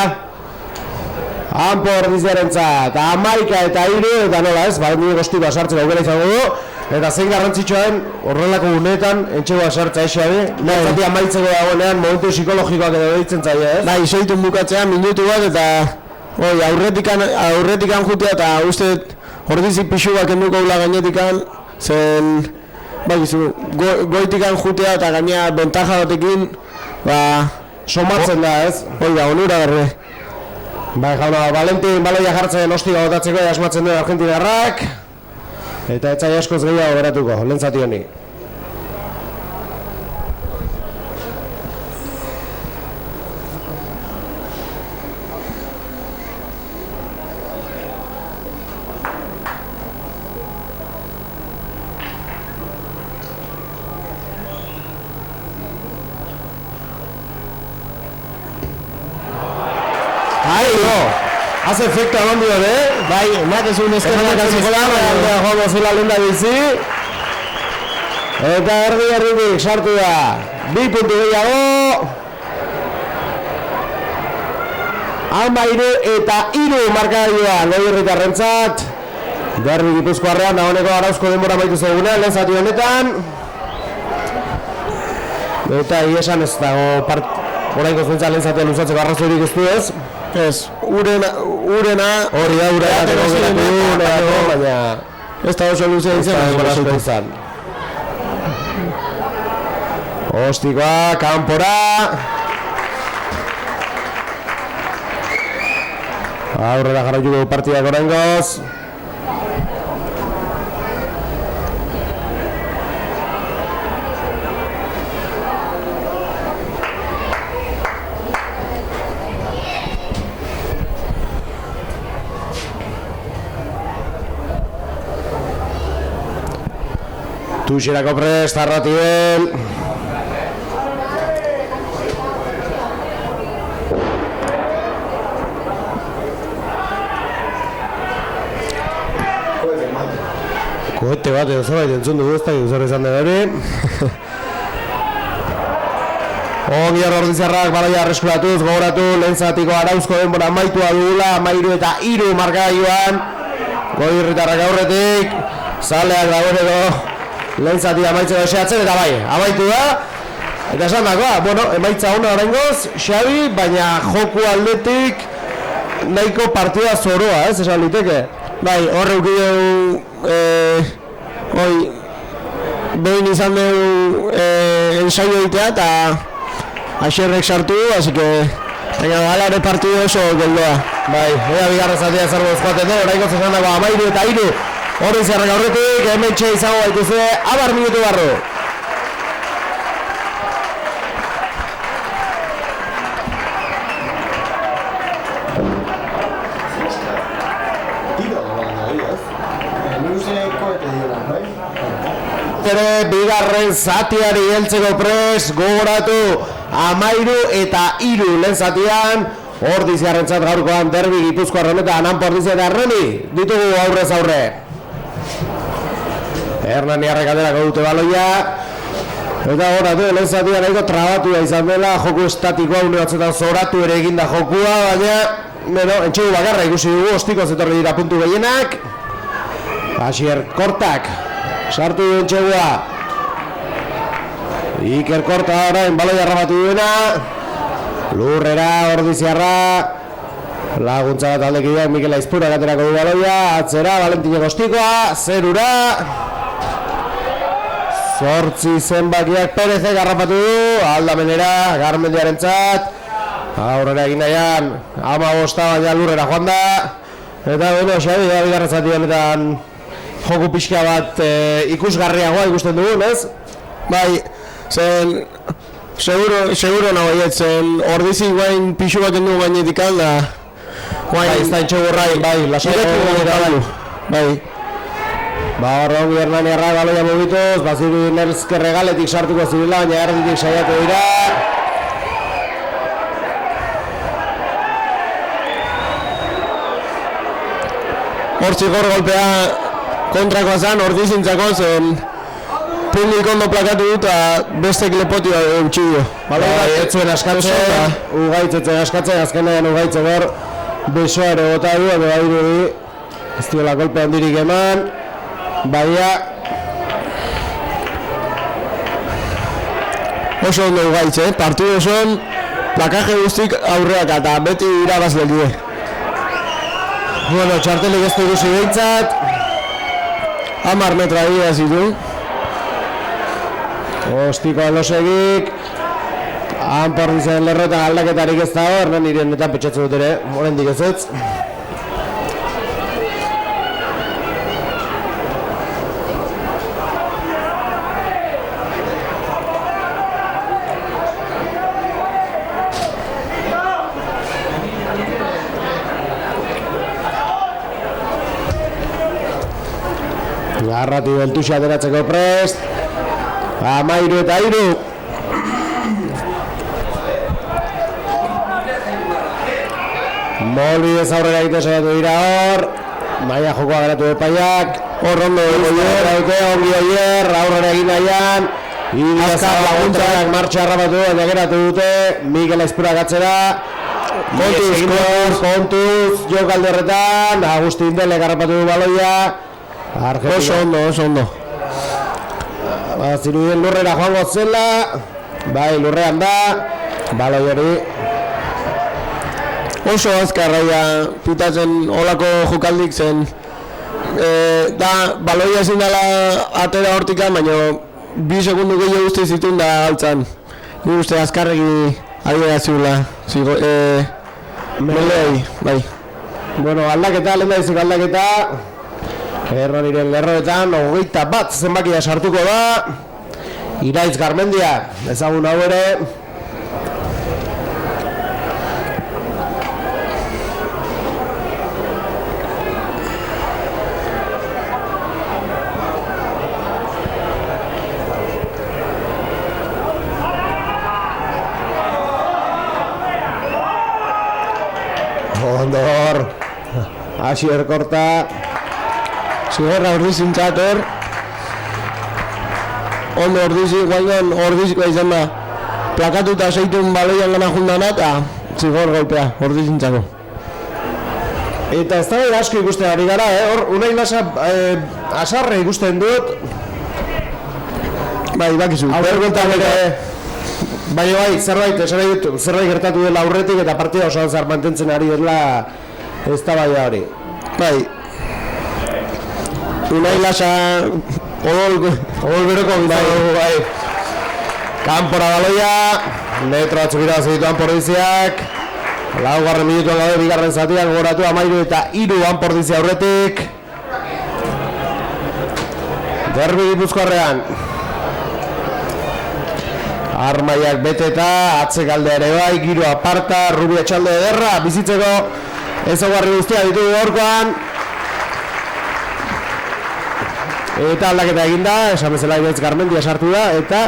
Anpo Ordiziarentzat, 11-3 eta nola ez, ba, nire goztiba sartzen aukera izango du. Eta zein garrantzitsuen horrelako gunetan Entxegua sartza Xabi, lehentzati amaitzeko dagoenean momentu psikologikoak edo deitzen zaila, ez? Bai, seitun bukatzea, minutu bat, eta aurretikan jutea, eta uste ordizik pixuak enduko gula gainetikan, zen, bai, goitikan jutea eta gainea bentaja batekin, ba, somatzen da, ez? Oida, onura garre. Bai, jauna, Valentin baloia jartzen ostiga botatzeko asmatzen duen argentinarrak. Eta etzai askoz gehiago beratuko, lehen zati honi. Haz efektu eman dio, Bai, ematezun ezkerrak azikola, joan zela lenda bizi. Eta erdi sartu da. 2 puntu gehiago. 13-3 markagailua Goierritarrentzat. Derbi Gipuzkoarrean dagoeneko arauzko denbora maitu zegunean, lehen zati honetan. Eta esan ez dago orainko zuentza lehen zatean luzatzeko arrazoirik ez du ez. Ez, urena hori da urateko geratu, baina ez da oso luzea izan. Ostikoa, kanpora. Aurrera jarraituko partidak oraingoz. Tuxerako prest, Arratibel. Kohete bat edo zerbait entzun dugu, ez da zer izan den hori. Ongi Ordiziarrak baloia arreskuratuz, gogoratu, lehen zatiko arauzko denbora amaitua dugula, 13-3 markagailuan. Goierritarrak aurretik, zaleak dagoeneko lehen zatia amaitzeko eseatzen, eta bai, amaitu da. Eta esan dagoa, bueno, emaitza ona oraingoz, Xabi, baina joku aldetik nahiko partida zoroa, ez esan liteke? Bai, horre ukideu, behin izan dugu ensaio egitea eta Aixerrek sartu, así que hala ere partidu oso geldoa. Bai, ea bigarren zatia zer bozkoaten den, oraingoz esan dago 13-3 Ordiziarrak aurretik, hementxe izango baituzue 10 minutu barru. Bigarren zatiari heltzeko prest, gogoratu 13-3 lehen zatian, Ordiziarrentzat gaurkoan derbi Gipuzkoar honetan Ananpo Ordizia eta Hernani ditugu aurrez aurre. Hernaniarrek aterako dute baloia, eta gogoratu lehen zatian nahiko trabatua izan dela, joku estatikoa une batzetan zoratu ere eginda jokua, baina entxegu bakarra ikusi dugu, ostikoz etorri dira puntu gehienak. Asier Kortak sartu du entxegua, Iker Korta orain baloia harrapatu duena, lurrera Ordiziarra, laguntza bat aldekideak Mikel Aizpurak aterako du baloia, atzera Valentine Gostikoa, zerura, 8 zenbakiak Perezek harrapatu du, aldamenera Garmendiarentzat, aurrera egin nahian 15 baina lurrera joan da, eta bueno, Xabi, bigarren zati honetan joku pixka bat ikusgarriagoa ikusten dugun, ez? Bai, zen, seguro nago zen Ordizi guain pixu bat endu gainetik alda. Bai, ez da entxegurrain, bai, lasaiatu bai. Bai. Ba, horregon Hernaniarra baloia mugituz, Baziri Nerzkerre galetik sartuko zirela, baina erditik saiatu dira. Hortzik hor golpea kontrakoa zen, Ordizintzako zen publik ondo plakatu dut eta bestek lepotioa eutxi du. Ez zuen askatzen, ugaitzen askatzen, azkenean ugaitzen hor besoa ere bota du, eta badirudi ez duela golpe handirik eman, baina oso ondo ugaitze, partidu osoan plakaje guztik aurreak eta beti irabazleak die. Bueno, txartelik ez du ikusi behintzat, 10 metra dira zitu. Ostiko alosegik, Anpordizen lerrotan aldaketarik ez dago, Hernan irenetan petxatzen dut ere, oraindik ez ez. Garrati beltuxa ateratzeko prest, 13-3. Molbidez aurrera egite saiatu dira hor, baina jokoa geratu epaiak, hor ondo ongi oier, aurrera egin nahian, Azkar laguntzak martxa harrapatu eta geratu dute, Mikel Aizpurak atzera, kontuz, jokalde horretan, Agustin Delek harrapatu du baloia, Oso ondo. Zirudien lurrera joango zela, bai lurrean da, baloi hori. Oso azkarraia pitatzen olako jokaldik zen. Da, baloia ezin dela atera hortikan, baina 2 segundu gehiago guzti zituen da altzan. Ni uste azkarregi adira ziula. Melei, bai. Bueno, aldaketa, lehen da izik aldaketa. Hernaniren lerroetan, 21 zenbakia sartuko da. Iraitz Garmendia, ezagun hau ere. Ondor, Asier Korta, Zigorra ordizintzat hor. Ondo ordizikoa izan da. Plakatuta zeitun baloian gana jundana eta zigor golpea, ordizintzako. Eta ez da asko ikusten ari gara, hor, unai lasa asarre ikusten dut. Bai, bakizu. Aurrekontan ere, bai, zerbait gertatu dela aurretik eta partida osoan zar mantentzen ari dela ez da bai hori. Bai. Unai lasa odol beroko gizan bai. Kanpora baloia, metro batzuk irabazi ditu Anpordiziak. Laugarren minutuan gaude bigarren zatian gogoratu 13 eta 3 Anpordizia aurretik. Derbi Gipuzkoarrean. Armaiak beteta, atzekalde ere bai, giro aparta, Rubi Etxalde ederra, bizitzeko ezaugarri guztia ditugu gaurkoan. Eta aldaketa eginda, esan bezala ibetz Garmendia sartu da, eta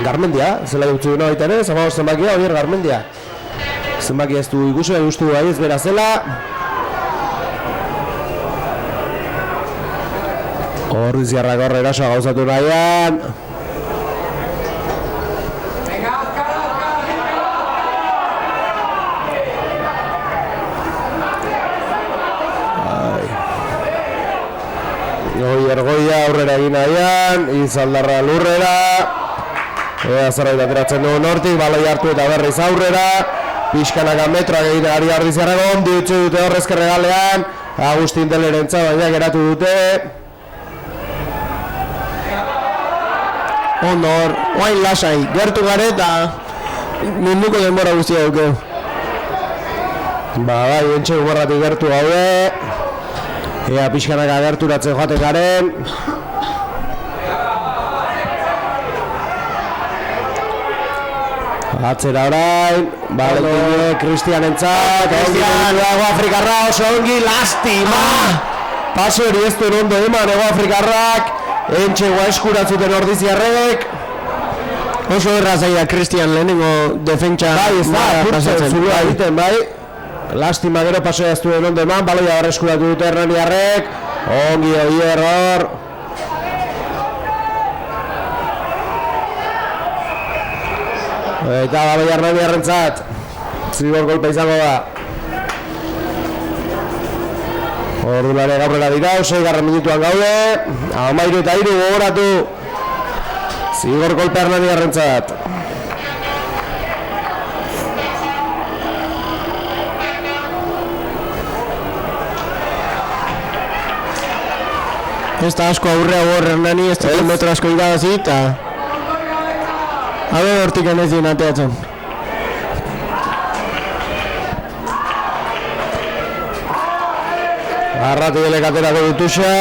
Garmendia, zela dutzu duna baita ere, zamagoz zenbakia, horier Garmendia. Zenbakia ez du ikusu, ustu bai ez bera zela. Ordiziarrak horre erasoa gauzatu nahian. Goia aurrera egin nahian, Izaldarra lurrera. Ea zerbait ateratzen dugu nortik, baloi hartu eta berriz aurrera. Pixkanaka metroak egiten ari Ordiziarrako, diutzu dute horrezkerre galean. Agustin Telerentza baina geratu dute. Ondo hor, oain lasai, gertu gare eta munduko denbora guztia duke. Bai, entxe gumarratik gertu gaude. Ea pixkanaka gerturatzen joaten garen. Atzera orain, Valentin Kristianentzat, Kristian, Ego Afrikarra oso ongi, lastima! Paso hori ez duen ondo eman Ego Afrikarrak, entxegoa eskuratzuten Ordiziarrek. Oso errazaia Kristian lehenengo defentsa. Bai, ez da, purtzen zulua egiten, bai. Lastima gero pasoa ez duen ondo eman, baloia hor eskuratu dute Hernaniarrek. Ongi oier hor. Eta baloia Hernaniarrentzat. Zigor golpe izango da. Ordulare gaurrera dira, 6. minutuan gaude. 13 eta 3 gogoratu. Zigor golpe Hernaniarrentzat. Ez da asko aurrea hor Hernani, ez da metro asko irabazi eta habe hortik enezien ateatzen. Arrati delekaterako dutuxa.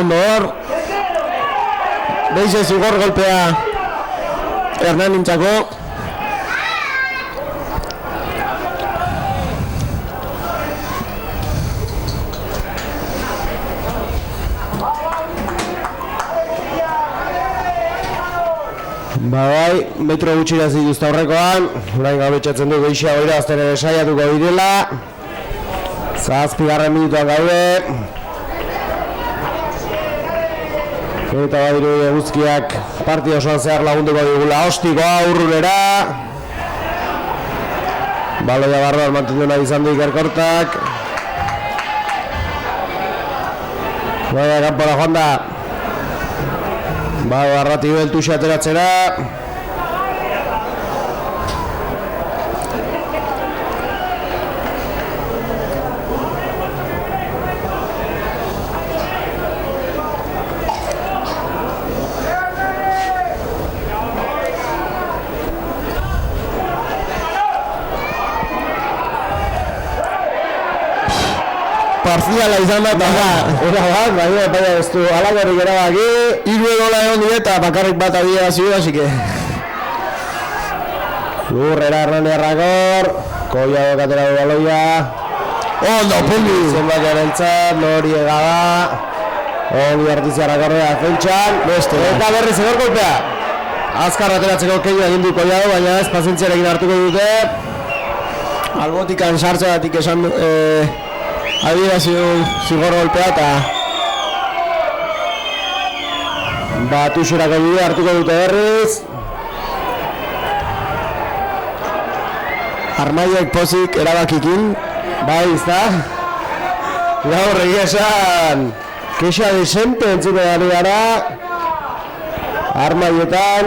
Ondo hor. Beize zigor golpea Hernanintzako. Bai, metro gutxira zituzta horrekoan, orain gabetxatzen du geixia goira azten ere saiatuko direla. 7. minutuan gaude. Eta badiru guzkiak partida osoan zehar lagunduko digula ostikoa urrunera. Baloia barroan mantendu nahi izan du Ikerkortak. Baina kanpora joan da. Arrati beltuxa ateratzera. Parziala izan bat, baina ez du alagarrik erabaki. 3 gola egon dira eta bakarrik bat abia zio, así que Lurrera Hernaniarrakor, koia dokatera du baloia. Ondo, pungi! Zenbakiarentzat, Noriega da. Ongi Ordiziarrak horrela defentsan. Eta berriz egor golpea. Azkar ateratzeko keinu egin duko jau, baina ez pazientziarekin hartuko dute. Albotikan sartzeagatik esan adierazio zigor golpea eta Batuxerako bidea hartuko dute berriz. Armaiek pozik erabakikin. Bai, izta. Gaur egia esan kexa desente entzune gari gara. Armaietan.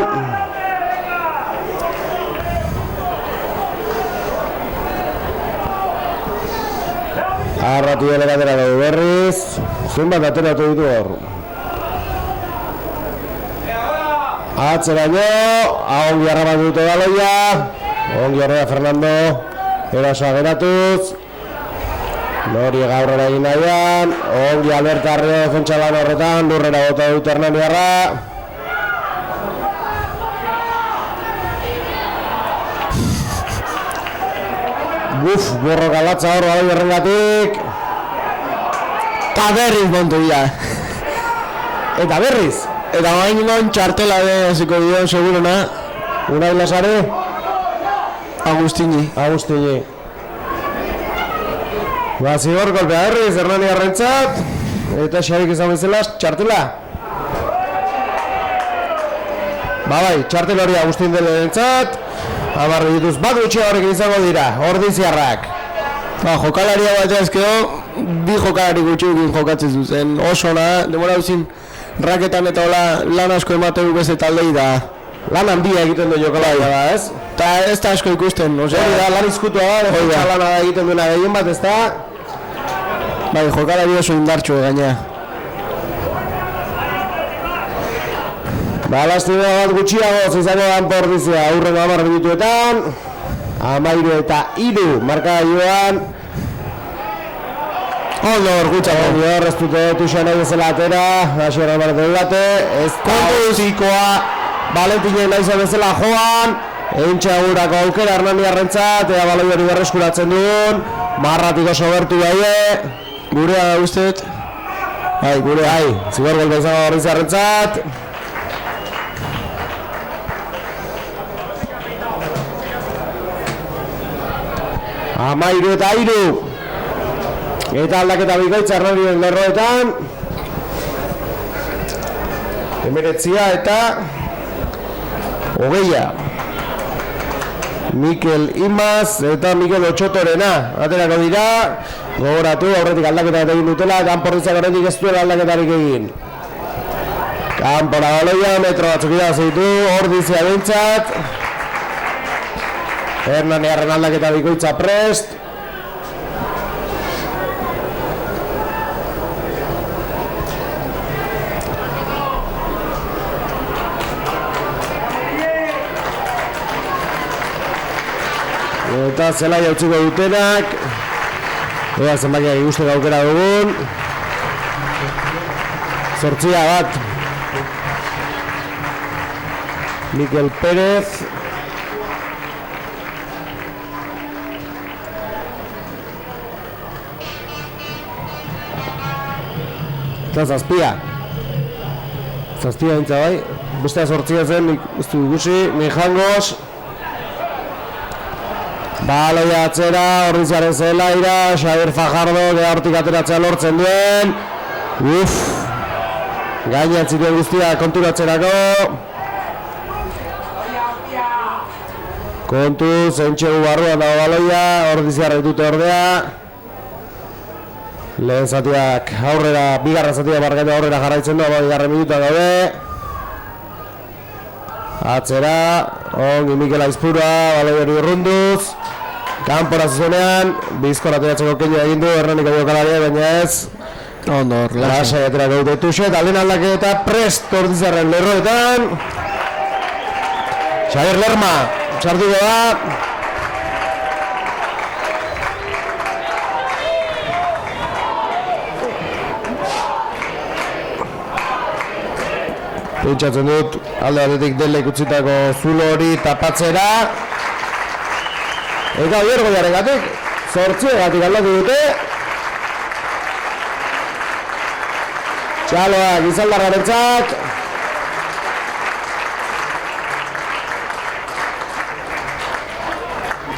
Arratu dela gatera gau berriz. Zenbat ateratu ditu hor. Atzeraino, ongi arrabatu dute baloia. Ongi horrela Fernando. Erasoa geratuz. Noriega aurrera egin nahian. Ongi Alberto Arreo defentsa lan horretan. Lurrera bota dut Hernaniarra. Borro galatza hor baloi errengatik. eta berriz montu dira. Eta berriz. Eta bain non txartela de hasiko dio segurona. Unai Lasare. Agustini. Zigor golpea berriz Hernaniarrentzat. Eta Xabik izan bezala txartela. Bai, txartel hori Agustin Delerentzat. Amarri dituz bat gutxia horrekin izango dira, Ordiziarrak. Jokalaria bat ezkeo, bi jokalari gutxiukin jokatzen zuzen. Oso ona, demora duzin raketan eta hola lan asko ematen beste taldei da. Lan handia egiten du jokalaria da, ez? Eta ez da asko ikusten, Hori da, lan izkutua da, defentsa lana da egiten duena gehien bat, ez da? Bai, jokalari oso indartxo gaina. Lastima bat gutxiago izango da Ordizia aurreko 10 minutuetan. 13 eta 3 markagailuan. Ondo orgutza. Ez dute tuxa nahi bezala atera. Hasiera emartu dute. Ez kontuzikoa. Valentinen nahi bezala joan. Entxagurako aukera Hernaniarrentzat. Eta baloi hori berreskuratzen duen. Marratiko sobertu daie. Gurea da usteet. Bai, gurea. Zigor golpe izango Ordiziarrentzat. Amairu eta 3. Eta aldaketa bikoitza Hernanien lerroetan. 19 eta 20. Mikel Imaz eta Mikel Otxotorena aterako dira. Gogoratu aurretik aldaketa egin dutela. Kanporrizak horretik ez duela aldaketarik egin. Kanpora baloia, metro batzuk irazitu, Ordizia bintzat. Hernaniarren aldaketa bikoitza prest. Eta zelai hautziko dutenak. Ea zenbakiak ikusteko aukera dugun. 8 bat. Mikel Pérez. Eta zazpia bintza bai. Bestea 8 zen, ez du ikusi. Mijangos. Baloia atzera, Ordiziaren zelaira. Xabier Fajardo, geha hortik ateratzea lortzen duen. Gainean zituen guztia konturatzerako. Kontuz, entxegu barruan dago baloia. Ordiziarra ditute ordea. Lehen zatiak aurrera, bigarren zatiak barkatu aurrera jarraitzen du, bigarren minutuak daude. Atzera, ongi Mikel Aizpura, baloi hori urrunduz. Kanpora zuzenean, bizkora ateratzeko keinu egin du, Hernaniko jokalaria, baina ez. Ondo, lasai aterako dute tuxet, alden aldaketa prest Ordiziarren lerroetan. Xabier Lerma, sartuko da. Pentsatzen dut, alde batetik dela ikutzitako zulo hori tapatzera. Eta biergo jaregatik, 8 aldatu dute. Txaloak izaldarrarentzat.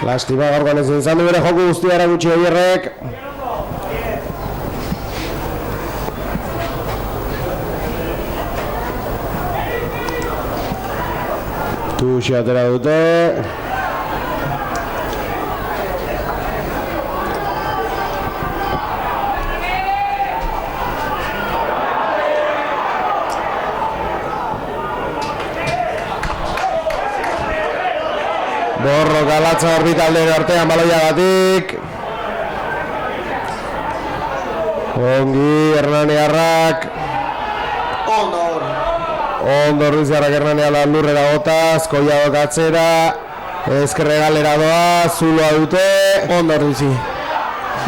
Lastima gaurkoan ezin izan du bere joku guztia erakutsi Oierrek. Tuxi atera dute. Borro galatza orbitaldeen artean baloiagatik. Ongi Hernaniarrak. Ondo Ordiziarrak Hernaniala lurrera botaz, Koiadok atzera, ezkerre galera doa, zuloa dute. Ondo Ordizi.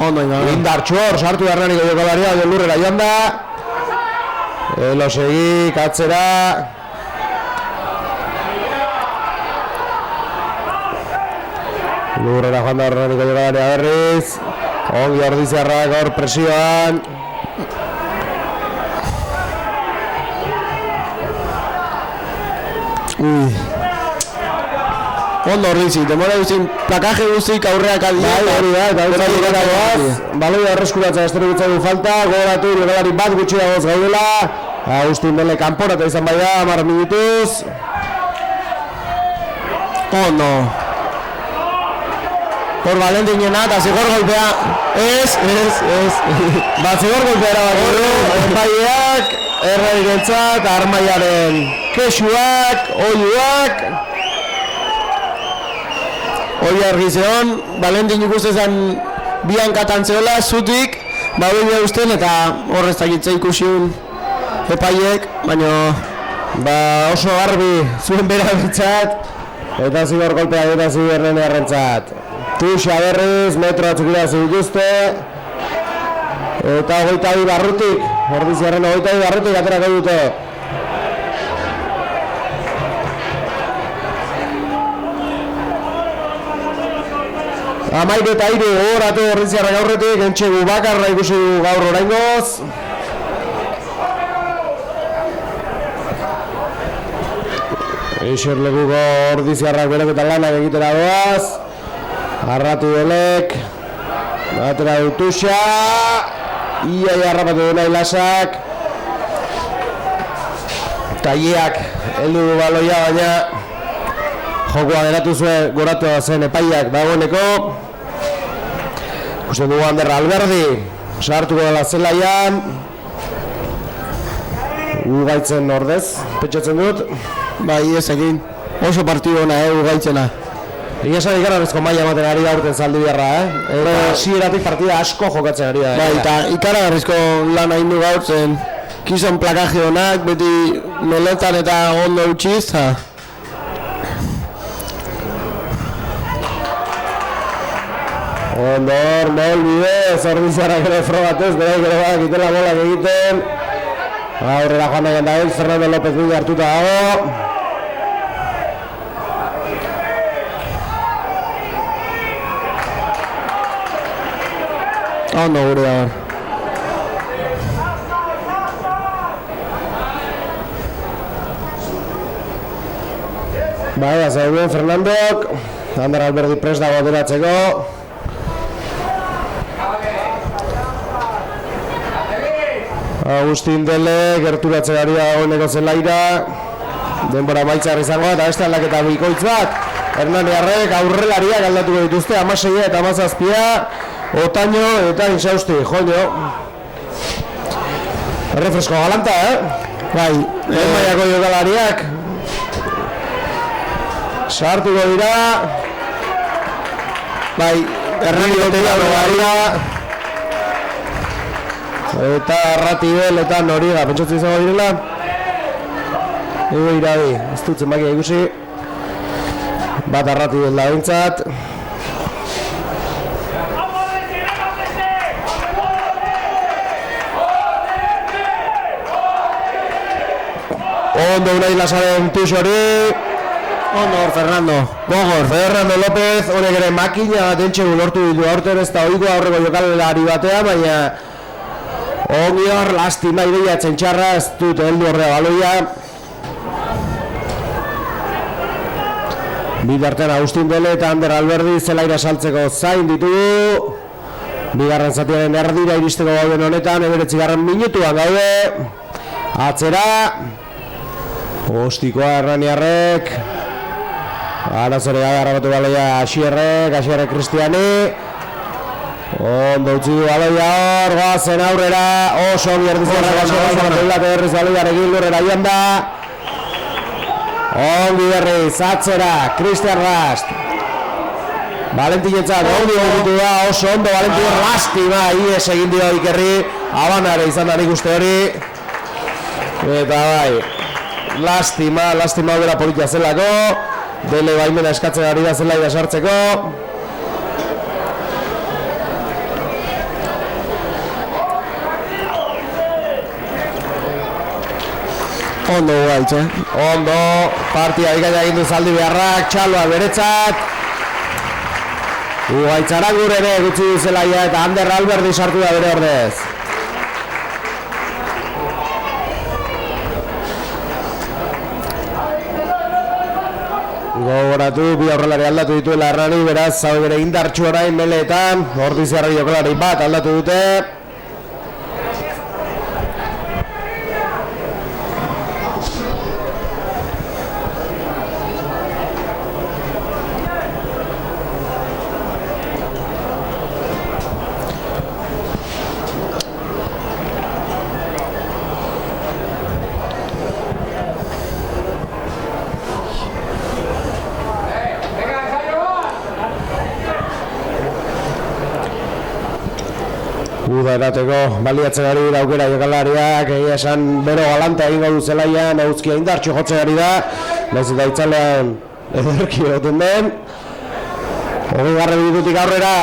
Ondo inga. Indartxu hor, sartu Hernaniko jokalaria, lurrera joan da. Elosegik atzera. Lurrera joan da Hernaniko jokalaria berriz. Ongi Ordiziarrak hor presioan. Ondo Ordizi, demora guztien plakaje guztik aurreak aldi. Bai, hori da, eta hori gara doaz. Baloia erreskuratza estero du falta, gogoratu jokalari bat gutxi dagoz gaudela. Agustin Dele kanpora eta izan bai da, 10 minutuz. Ondo. Hor Valentinena eta zigor golpea. Ez. Bat zigor golpea erabaki du, epaileak, Herrarirentzat, Armaiaren kexuak, oiuak. Hori argizeon, Valentin ikustezan bian katantzeola, zutik, babidea usten eta horrez takitza ikusiun epaiek, baina oso garbi zuen bera bertzat, eta zigor golpea eta zibernen errentzat. Tuxa berriz, metro atzukira zituzte, eta 22 barrutik, Ordiziarren 22 barrutik aterako dute. Amaik eta iru gogoratu Ordiziarrak aurretik, entxegu bakarra ikusi du gaur oraingoz. Eixerlekuko Ordiziarrak beroketan lanak egitera doaz. Arratu Delek. Atera du Tuxa. Ia harrapatu du nahi lasak. Taileak heldu du baloia, baina jokoa geratu zuen goratu zen epaiak dagoeneko. Ikusten dugu Ander Alberdi sartuko dela zelaian. Ugaitzen ordez, pentsatzen dut. bai ezekin, oso partidu ona, ugaitzena. Egia esan ikararrezko maila ematen ari da urten Zaldibarra, Eta hasieratik partida asko jokatzen ari da. Bai, eta ikaragarrizko lan hain du gaur zen kizon plakaje honak, beti meletan eta ondo utxiz, Ondo hor, mol bidez, Ordiziarrak ere frogatuz, beraik ere badak itela bolak egiten. Aurrera joan egin da Fernando López bide hartuta dago. ondo gure da hor. Bai, azaldu Fernandok, Ander Alberdi prest dago ateratzeko. Agustin Dele, gerturatze gari dagoeneko zelaira. Denbora maitzar izango eta beste aldaketa bikoitz bat. Hernaniarrek aurrelariak aldatuko dituzte, 16 eta 17. Otaño eta Insausti, joño. Refresko galanta, Bai, Maiako jokalariak. Sartuko dira. bai, Hernani Oteiaro garia. Eta Arratibel eta Noriega, pentsatzen izango direla. Ego irabi, ez dut zenbakia ikusi. Bat Arratibel da bintzat. Ondo Unai Lasaren Tux hori. ondo hor Fernando, gogor. Fernando López, honek ere makina bat entxegu lortu ditu aurten ez da oiko aurreko jokalari batea, baina ongi hor, lastima ideia txentxarra, ez dut heldu horrea baloia. Bidartean Agustin Dele eta Ander Alberdi zelaira saltzeko zain ditugu. Bigarren zatiaren erdira iristeko gauden honetan, 9. minutuan gaude. Atzera. Ostikoa Erraniarrek. Arazore gabe harrapatu baloia Asierrek Kristiani. Ondo utzi du baloia hor, goazen aurrera. Oso bierdizarra Asierrek berriz baloiarekin lurrera joan da. Ongi berriz, atzera, Cristian Rast. Valentinetza, ongi egitu da, oso ondo, Valentin lastima, ies egin dio Ikerri, Habanare izan da nik uste hori. Eta bai, lastima obera politia zelako, Dele baimena eskatzen ari da zelaia sartzeko. Ondo gaitz, Ondo, partia ikaia egin du zaldi beharrak, txaloa beretzat. Ugaitzarangur ere gutxi du zelaia eta Ander Alberdi sartu da bere ordez. Gogoratu, bi aurrelari aldatu dituela Errani, beraz, zau bere indartxu orain meleetan, Ordiziarri jokolari bat aldatu dute. Uda erateko baliatzen ari dira aukera jokalariak, egia esan bero galanta egingo du zelaian, Eguzkia indartxo jotzen ari da, nahiz eta itzalean ederki egoten den. 20 minututik aurrera,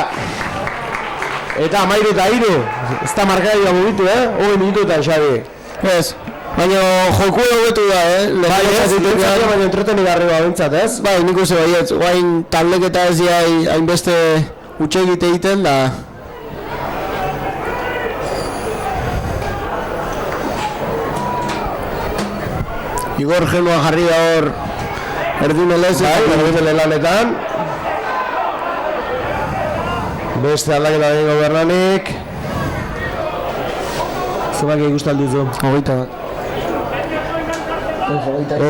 eta 13-3, ez da markaia mugitu, 20 minututan, Xabi. Ez, baina joku hobetu da, Bai, ez, baina entretenik arriba bintzat, ez? Bai, nik uste baietz, guain taldeketa ez diai hainbeste utxegite egiten da. Igor Genoa jarri da hor erdimelez. Bai, erdimele lanetan. Beste aldaketa egingo Bernanik. Zemak ikusten alduzu? 21.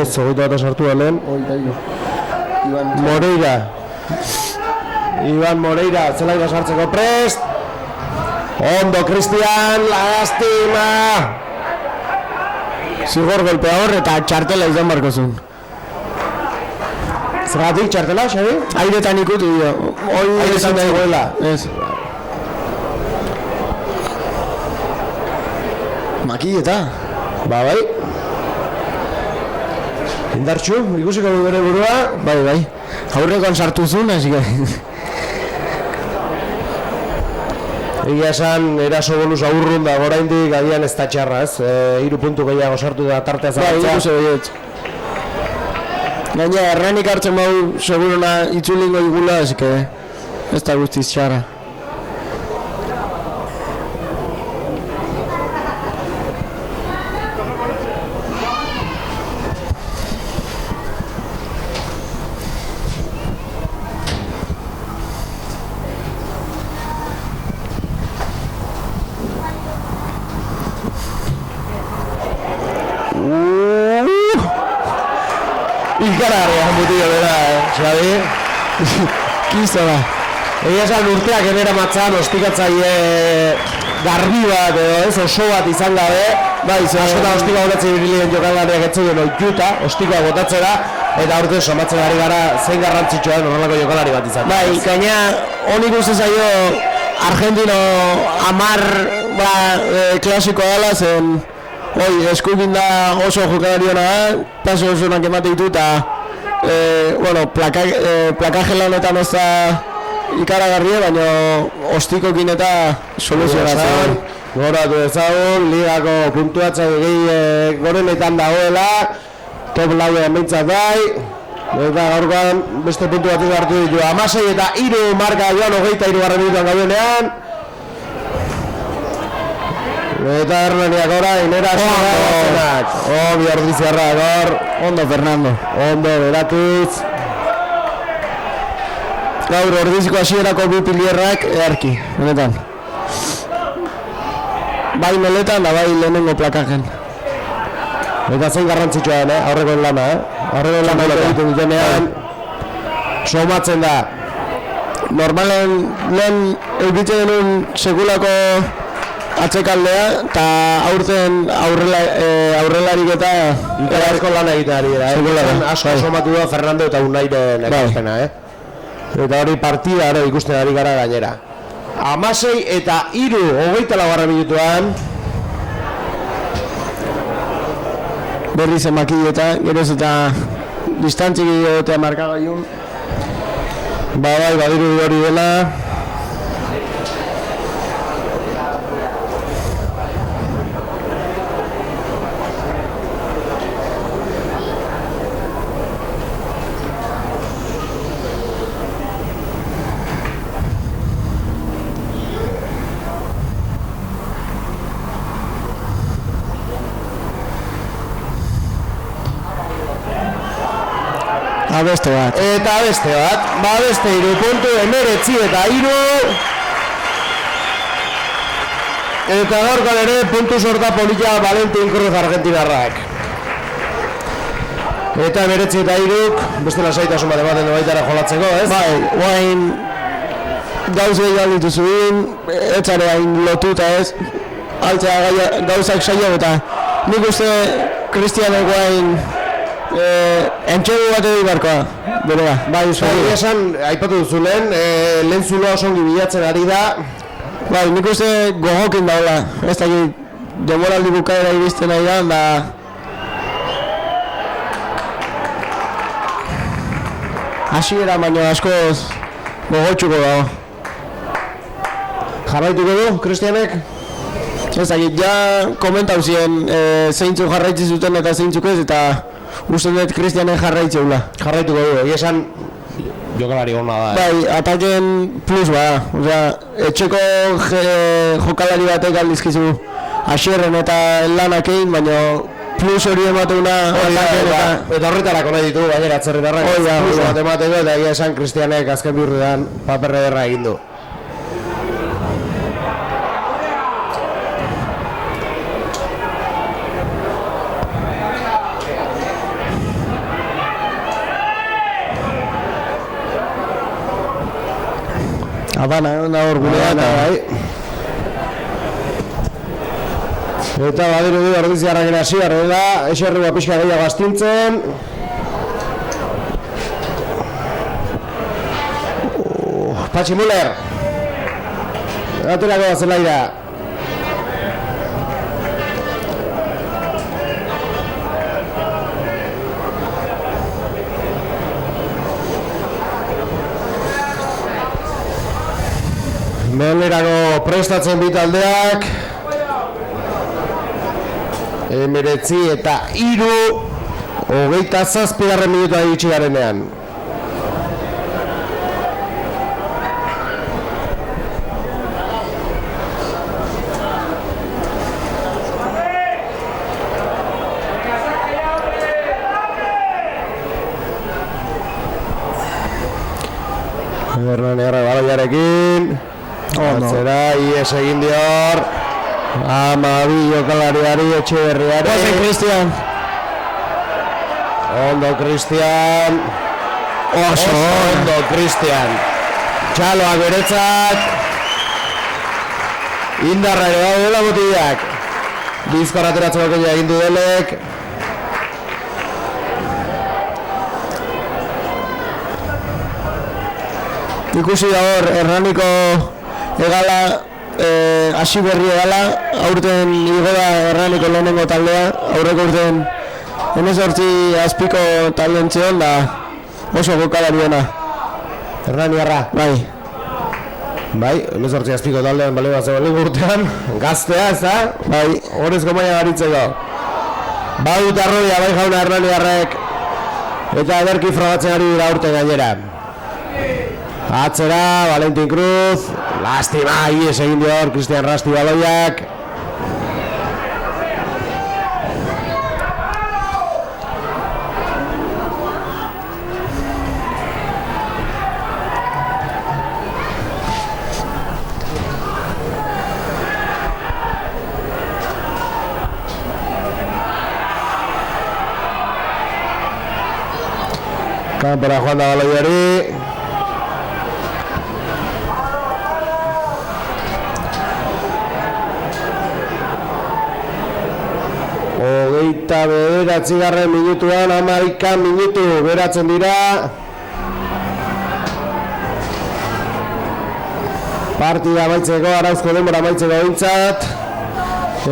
Ez, 21 sartu da lehen. 23. Moreira. Iban Moreira, zelaira sartzeko prest. Ondo, Cristian, lastima. Zigor golpea hor eta txartela izan barko zuen. Zergatik txartela, Xabi? Airetan ikutu dio. Airetan dagoela. Ez. Makilleta. Ba, bai. Indartxu, ikusiko du bere burua. Bai. Aurrekoan sartu zuen, hasi que... Egia esan, eraso bonus aurrun da oraindik agian ez da txarra, ez? 3 puntu gehiago sartu da tartea zabaltzea. Bai, ikusi baiet. Gaina, Erranik hartzen bau seguruna itzulingo igula, hasi que ez da guztiz txarra. Ikararria mutio bera, Xabi. Kiza da. Egia esan urteak enera matzan ostikatzaile garbi bat edo ez oso bat izan gabe. Bai, askotan ostika botatzen ibilien jokalariak etzeuden ohituta, ostika botatzera, eta aurten somatzen ari gara zein garrantzitsua den horrelako jokalari bat izan. Bai, gaina honi guzti zaio Argentino 10 klasikoa dela zen eskukin da oso jokalari hona da, paso oso onak emate ditu eta plakaje lanetan ez da ikaragarria, baina ostikokin eta soluzionatzen. Goratu ezagun, ligako puntuatzaile gehi gorenetan dagoela, top lauean bintzat bai, eta gaurkoan beste puntu bat hartu ditu. 16 eta 3 marka joan 23 minutuan gaudenean. Eta Hernaniak orain, erasoak. Obi Ordiziarra gor. Ondo, Fernando. Ondo, beratuz. Gaur Ordiziko hasierako bi pilierrak earki, benetan. Bai meletan da bai lehenengo plakajen. Eta zein garrantzitsua den, aurrekoen lana, Aurrekoen lana egiten dutenean. Somatzen da. Normalen lehen eukitzen denun sekulako atzekaldea, eta aurten aurrelarik eta Ikerareko lana egiten ari dira, asko somatu da Fernando eta Unairen ekoizpena, Eta hori partida ikusten ari gara gainera. 16 eta 3, 24 minutuan. Berriz emakileta, geroz eta distantzik egotea markagaiun. Bai, badiru hori dela. Beste bat. Eta beste bat, beste 3 puntu, 19 eta 3. Eta gaurkan ere puntu sorta polita Valentin Cruz argentinarrak. Eta 19 eta 3, beste lasaitasun bat ematen baitara jolatzeko, ez? Bai, guain gauzei galditu zuen, etxare hain lotuta ez, altzea gauzak saio eta nik uste Cristianek guain entxegu bat edo ibarkoa, berea. Bai, esan, aipatu duzu lehen zuloa osongi bilatzen ari da. Bai, nik uste gogokin daula, ez da demoraldi bukaera iristen nahi da, hasiera baino askoz gogotxuko dago. Jarraituko du, Cristianek? Ez dakit, ja komentau ziren zeintzuk jarraitzi zuten eta zeintzuk ez, eta uste dut Cristianek jarraitzeula. Jarraituko du, esan jokalari gona da. Bai, ataken plus bada. Osea, etxeko jokalari batek aldizkizu asierren eta lanak egin, baina plus hori emateuna eta horretarako nahi ditu, gainera atzerritarrak plus bat emateko, eta egia esan Cristianek azken birrudan paperre derra egin du. Habana, da hor gurean, bai. Eta badiru du Ordiziarrak hasi da, eserrua pixka gehiago astintzen. Patxi Müller. Aterako da zelaira. Meulerako prestatzen bitaldeak. 19 eta 3, 27 minutua iritsi garenean. Hernani baloiarekin. Atzera, ies egin dior. Amabi jokalariari, Etxeberriari. Ozen, Cristian. Ondo, Cristian. Ondo, Cristian. Txaloak beretzat. Indarra ere bau dela botiak. Bizkor ateratzeko keia egin du delek. Ikusi da hor, Hernaniko egala, hasi berri egala, aurten igo da Hernaniko lehenengo taldea, aurreko urten 18 azpiko taldean zion da oso jokalari ona. Hernaniarra. Bai. Bai, 18 azpiko taldean bale bat zegoen urtean, gaztea ez da? Bai. Horrezko maia garitzeko. Badut arroia bai jauna Hernaniarrek, eta ederki frogatzen ari dira urte gainera. Atzera, Valentin Cruz, lastima, ies egin dior, Cristian Rasti baloiak. Kanpora joan da baloiari. Hogeita bederatzigarren minutuan 11 minutu beratzen dira. Partida amaitzeko, Arauzko denbora amaitzeko bintzat.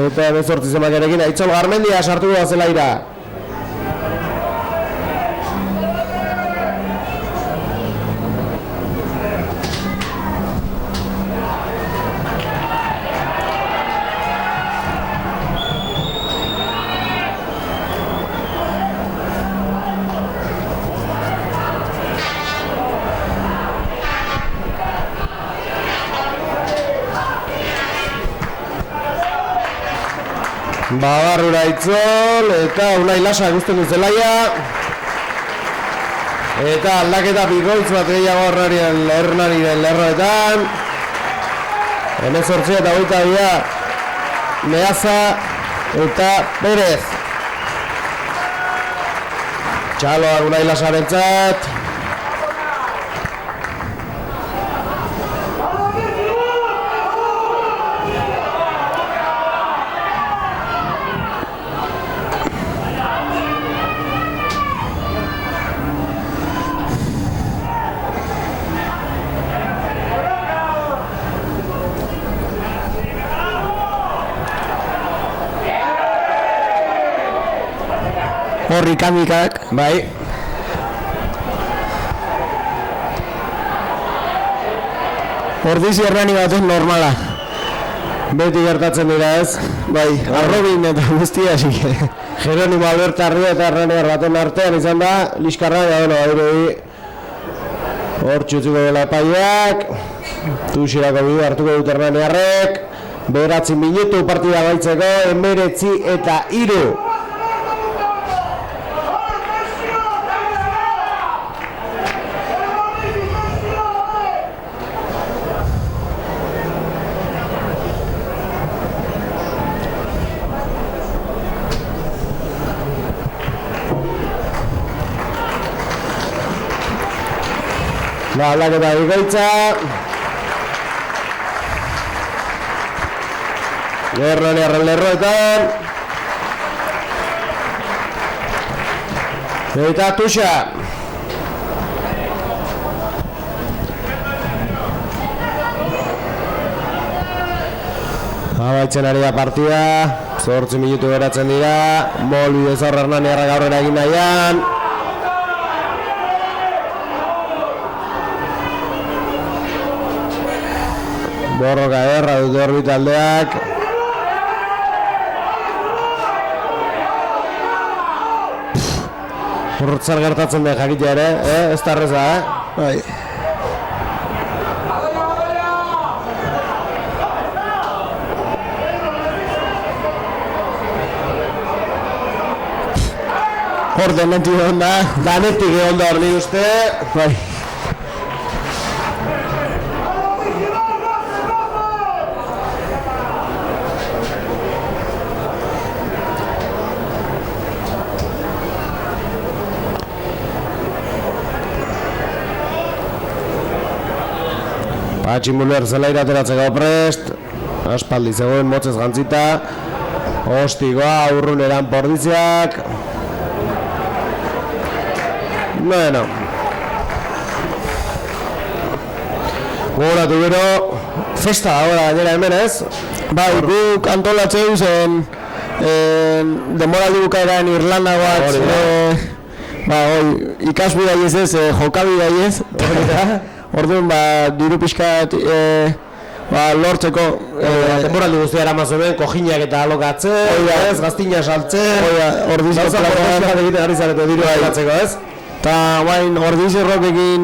Eta 18 zenbakiarekin Aitzol Garmendia sartuko da zelaira. Babarrura Aitzol eta Unai Lasa guztien dut zelaia. Eta aldaketa bikoitz bat gehiago Hernaniren lerroetan. 18 eta 22 Meaza eta Perez. Txaloak Unai Lasarentzat. Horri kamikak, Bai. Ordizi Hernani batuz normala. Beti gertatzen dira ez. Bai, arrobin eta guztia hasi. Jeronimo Alberto Arria eta Hernaniar baten artean izan da, liskarra, ja, bueno, hor txutziko dela epaiak. Tuxirako bide hartuko dut Hernaniarrek. 9 minutu partida baitzeko, 19 eta 3. Aldaketa bikoitza. Hernaniarren lerroetan. Eta Tuxa. Abaitzen ari da partida. 8 minutu geratzen dira. Molbi dezor Hernaniarrak aurrera egin nahian. Borroka erra dute orbitaldeak. Zer gertatzen den jakitea ere, ez da erreza, Bai. Hor denetik egon da. Danetik egon da hor nik uste. Bai. Patxi Muller zelaira ateratzeko prest. Aspaldi zegoen motzez gantzita. Ostikoa urruneran Pordiziak. Bueno. Gogoratu gero, festa ahora gainera hemen ez? Bai, guk antolatzeu zen denboraldi bukaeran Irlanda bat ikasbidai ez jokabidai ez. Orduan, diru pixkat lortzeko temporaldi guztia eramazen, kojinak eta alokatzen, gaztina saltzen, ordizko plakatzen egiten ari zarete diru alokatzeko ez? Eta guain ordizerrokekin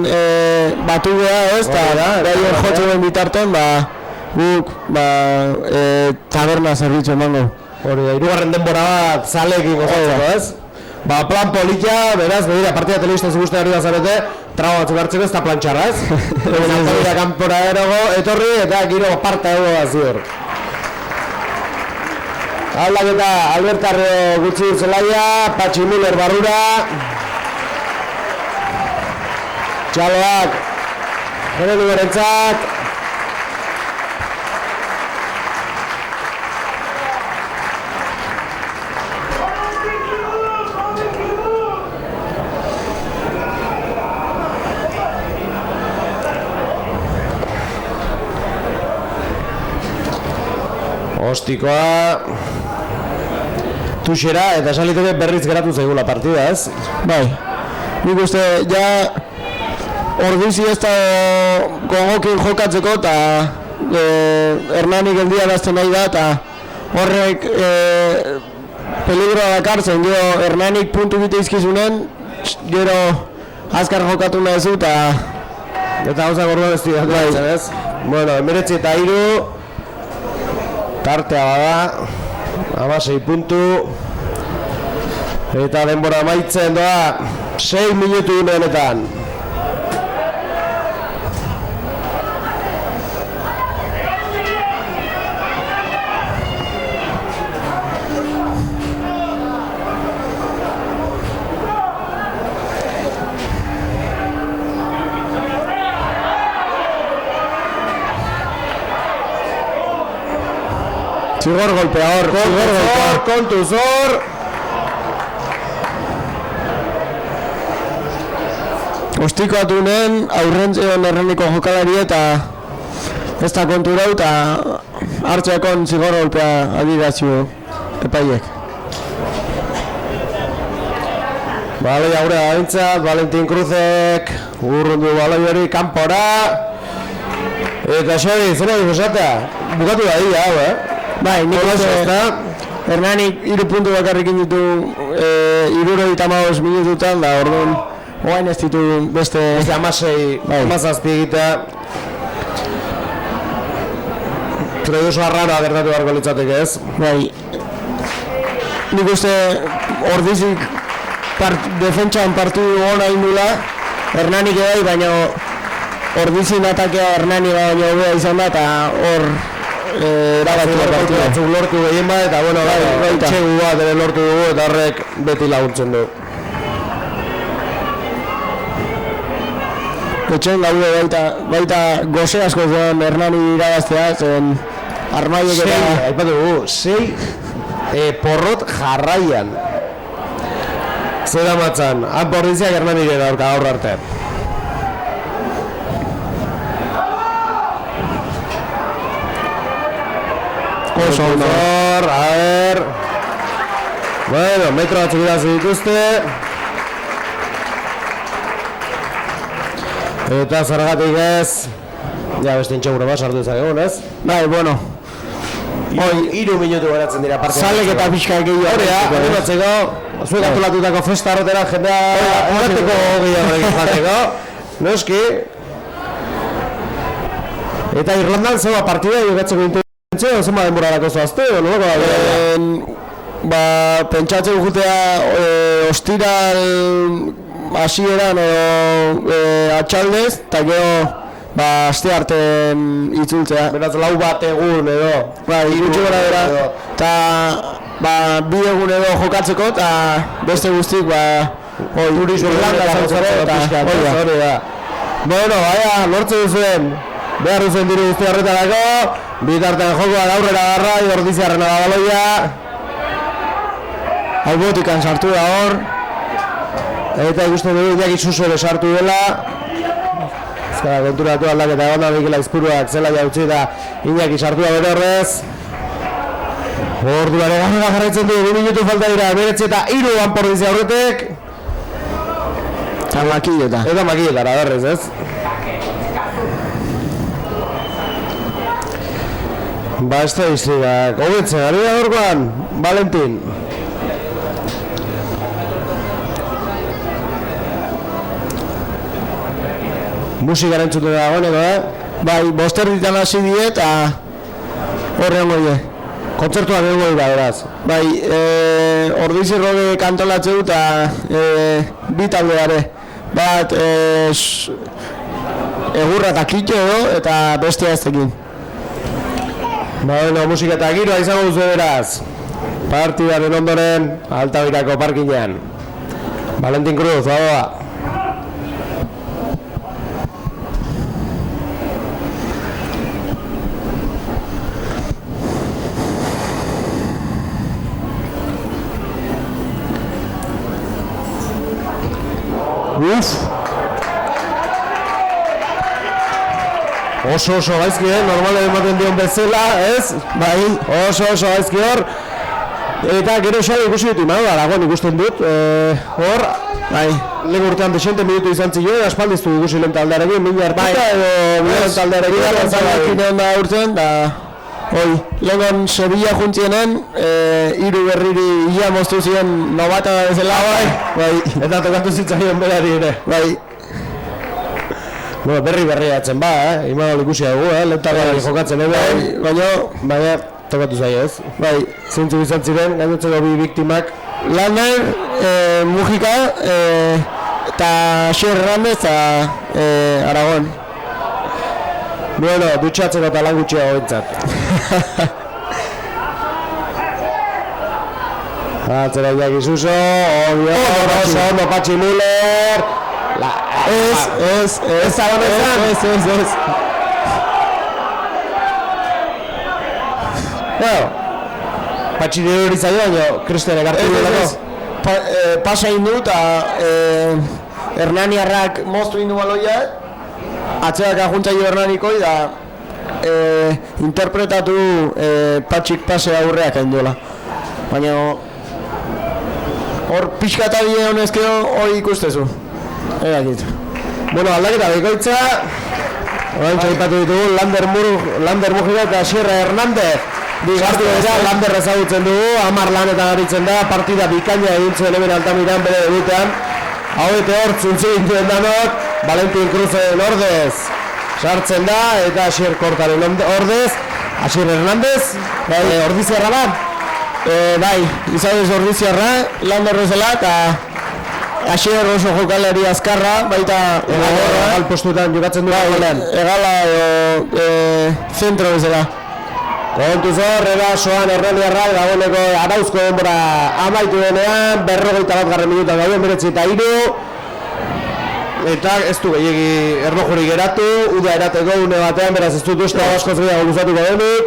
batu geha ez, eta gaien jotzen bitarten, guk taberna zerbitzu emango. Hori da, hirugarren denbora bat zalekin gozatzeko ez? Plan politia, beraz, begira, partida telebistaz ikusten ari da zarete, trago batzuk hartzeko ez da plantxarra ez? Eta kanpora etorri eta giro parta ego da ziur. Aldaketa Albertarro gutxi zelaia, Patxi Muller barrura. Txaloak, Eredu berentzat. Ostikoa tuxera eta saliteke berriz geratu zaigula partida, ez? Bai, nik uste, ja orduzi ez da gogokin jokatzeko eta Hernanik geldia dazten nahi da eta horrek peligroa dakartzen, gero Hernanik puntu bite izkizunen, gero azkar jokatu nahi zu eta gauzak orduan ez dira, ez? Bueno, 19-3 tartea bada, 16 puntu eta denbora amaitzen doa 6 minutu honetan. Zigor golpea hor, kontuz hor. Ostikoatu nen, aurrentzion Hernaniko jokalari eta ez da kontu dau eta hartzeakon zigor golpea adirazio epaiek. Baloi aurrea daintzat, Valentin Cruzek urrundu baloi hori kanpora. Eta Xabi, zena dugu esatea? Bukatu da dira, hau, Bai, nik uste Hernanik 3 puntu bakarrikin ditu 75 minututan da orduan oain ez ditu beste 16 egitea Treduzo arraroa gertatu beharko litzateke, ez? Bai, nik uste ordizik defentsan partidu hona indula Hernanik edai, baina ordizin atakea Hernani baina hobea izan da eta hor erabatu da partida. Lortu gehien bat eta bueno, txegu bat ere lortu dugu eta horrek beti laguntzen du. Etxen gaude baita goze asko zuen Hernani irabaztea, zen armaiek eta... Aipatu dugu, 6 porrot jarraian. Zera matzan, Anpordiziak Hernaniren aurka gaur arte. Oso honor, a ver. Bueno, metro batzuk irazi dituzte. Eta zergatik ez. Ja, beste intxegure bat sartu ezagegun, ez? Bai, bueno. Hoi, 3 minutu geratzen dira partia. Zalek eta pixka gehiago. Horea, animatzeko, zuek antolatutako festa arrotera jendea erateko gehiago jateko. Noski. Eta Irlandan zeba partida jokatzeko intentzio, zema denborarako zoazte, o nolako da? Pentsatzen jutea ostiral hasieran edo atxaldez, eta gero aste artean itzultzea. Beraz, 4 bat egun edo. Gutxi gora bera. Eta 2 egun edo jokatzeko, eta beste guztik, turismo hori da. Bueno, baina, lortzen duzuen. Behar duzen diru guzti horretarako, bitartean jokoa aurrera garra, Ordiziarrena da baloia. Albotikan sartu da hor. Eta ikusten dugu Iñaki Suso ere sartu dela. Ezkara konturatu aldaketa egon da Mikel Aizpuruak zela jautzi da Iñaki sartu da bere horrez. Orduan egarra jarraitzen dugu, 2 minutu falta dira, 19-3 Anpordizia horretek. Eta makileta. Eta makiletara berrez, ez? Estadistikak, hobetzen, ari da gorkoan, Valentin. Musikaren entzuten da goneko, Bai, 5 erditan hasi die eta horrean goie. Kontzertuak egon dira, beraz. Bai, Ordizi roge kantolatzeu eta 2 talde gare. Bat, egurra eta kitxo edo eta bestea ez tekin. Bueno, musika eta giroa izango duzu beraz. Partidaren ondoren, Altabirako parkinean. Valentin Cruz, badoa. Oso gaizki, normalen ematen dion bezala, ez? Bai, oso gaizki hor. Eta gero esan ikusi dut imadu, Aragon ikusten dut, hor, bai, lehen urtean desente minutu izan ziloen, aspaldiztu ikusi lehen taldearekin, mila hartuta edo lehen taldearekin. Bigarren zailakin da urten, da, lehenon Sevilla juntzienen, hiru berriri ia moztu ziren nobata bezala, bai, eta tokatu zitzaion berari ere. Bai. Bueno, berri atzen ba, imadu ikusi dugu, lehen taldearekin jokatzen edo, baina tokatu zai ez. Bai, zintzu izan ziren, gainotzeko bi biktimak. Lander, Mujika, eta Xer Hernández eta Aragon. Bueno, dutxatzeko eta lan gutxiago entzat. Atzera Iñaki Suso, oso ondo Patxi Müller. Ez. Patxi hori zaio, baina Kristian egartu duelako. Pasa indu eta Hernaniarrak moztu indu baloia, atzeak ajuntzaio Hernaniko da interpretatu Patxik pase aurreak induela. Baina hor pixka eta bide honezkeo hori ikustezu. Bueno, aldaketa bikoitza. Orain txaipatu ditugu Lander Mujika eta Sierra Hernández. Bigartu dira, Lander ezagutzen dugu, 10 lanetan aritzen da, partida bikaina egin zuen hemen Altamiran bere debutean. Hauete hor zuntzi gintuen danok, Valentin Cruzen ordez sartzen da, eta Asier Kortaren ordez. Asier Hernández, ordiziarra da? Bai, izadez ordiziarra, Lander bezala, eta Asier oso jokalari azkarra, baita egal postuetan jokatzen du egala zentro bezala. Kontuz hor, erasoan Hernaniarrak dagoeneko arauzko denbora amaitu denean, 51 minutan dagoen 9:03. Eta ez du gehiagi erlojurik geratu, uda erateko une batean, beraz ez dut uste askoz gehiago luzatuko denik.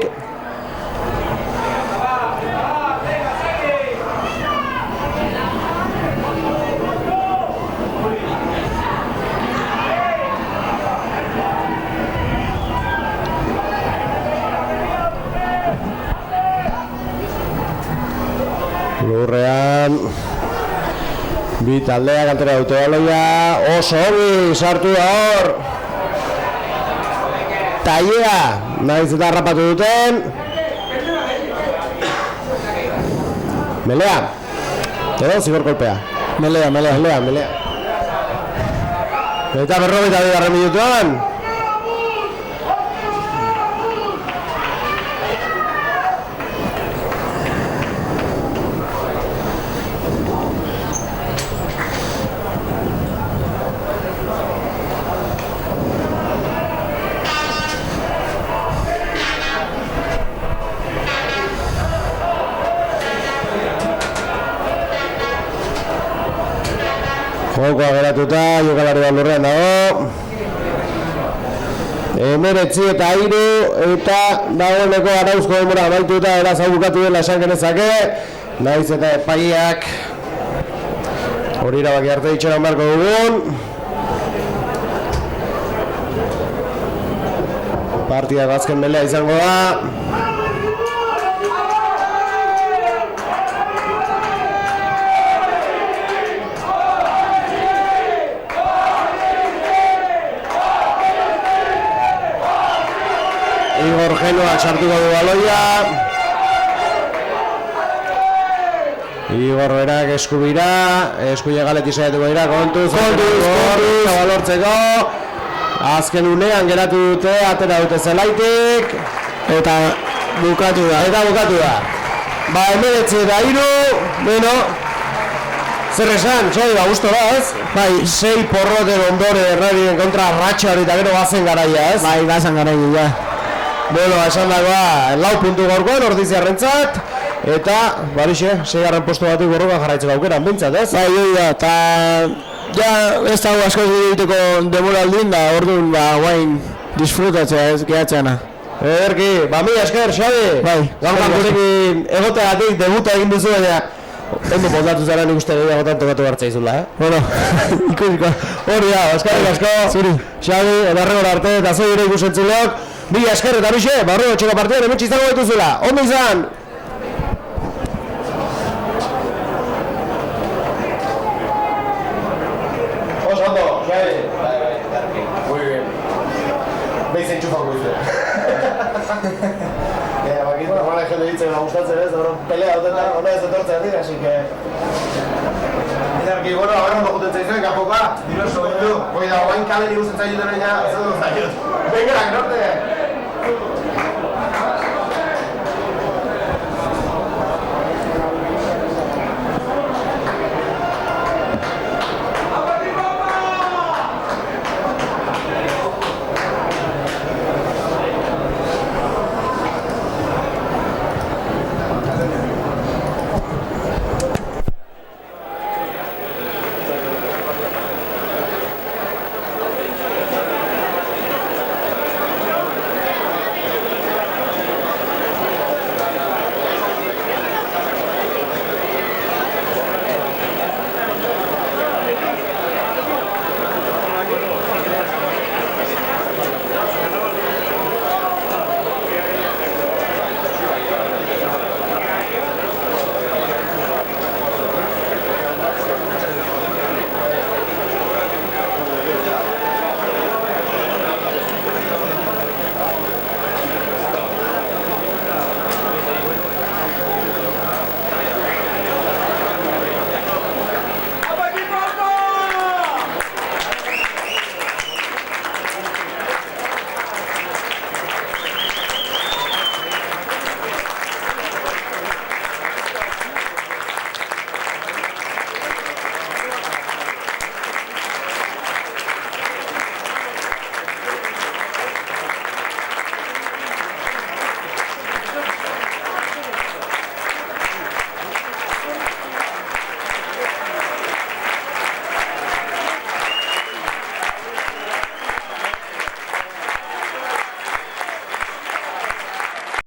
Lurrean bi taldeak altera dute baloia, oso hori sartu da hor Tailea, nahiz eta harrapatu duten Melea edo zigor kolpea Melea eta 42 minutuan jokoa geratuta, jokalari bat lurrean dago 19:03 eta dagoeneko arauzko denbora amaituta eraz hau bukatu dela esan genezake nahiz eta epaiak hori erabaki arte itxeran beharko dugun partida azken melea izango da Igor Genoak sartuko du baloia Igor berak eskubira eskuile galetik saiatuko dira kontuz balortzeko azken unean geratu dute atera dute zelaitik eta bukatu da ba 19:03 bueno zer esan, txai, gusto da, ez? Bai, 6 porroten ondore errabien kontra ratxa hori eta gero bazen garaia, ez? Bai, bazen garaia, ja. Bueno, esan dagoa, 4 puntu gorkoan, ordiziarrentzat eta, barixe, 6. posto batik borroka jarraitzeko aukeran, bintzat, ez? Bai, eta, ja, ez dago askoz egiteko demoraldin da, orduan, guain, disfrutatzea, ez, gehatzeana. Ederki, mila esker, Xabi! Bai, gaurkan gurekin egoteagatik debuta egin duzu, baina ondo moldatu zara nik uste gehiagotan tokatu hartza izula, Bueno, ikusiko. Hori da, eskarrik asko. Zuri. Xabi, edarregora arte, eta zoi ere ikusentzuleok. Bi esker eta bixe, barrio txeko partidan hemen izango baituzula. Ondo izan! Oso ondo, Xabi. Muy bien. Beiz entxufako izue. Bakit, normala jende ditzen gustatzen ez, pelea dutena, hona ez etortzen dira, así que... Izarki, bueno, ahora ondo juten zaizuen, kapoka, diroso, hoi da, oain kalen ikusten zaituten ja, ez dut zaitut. Venga, norte!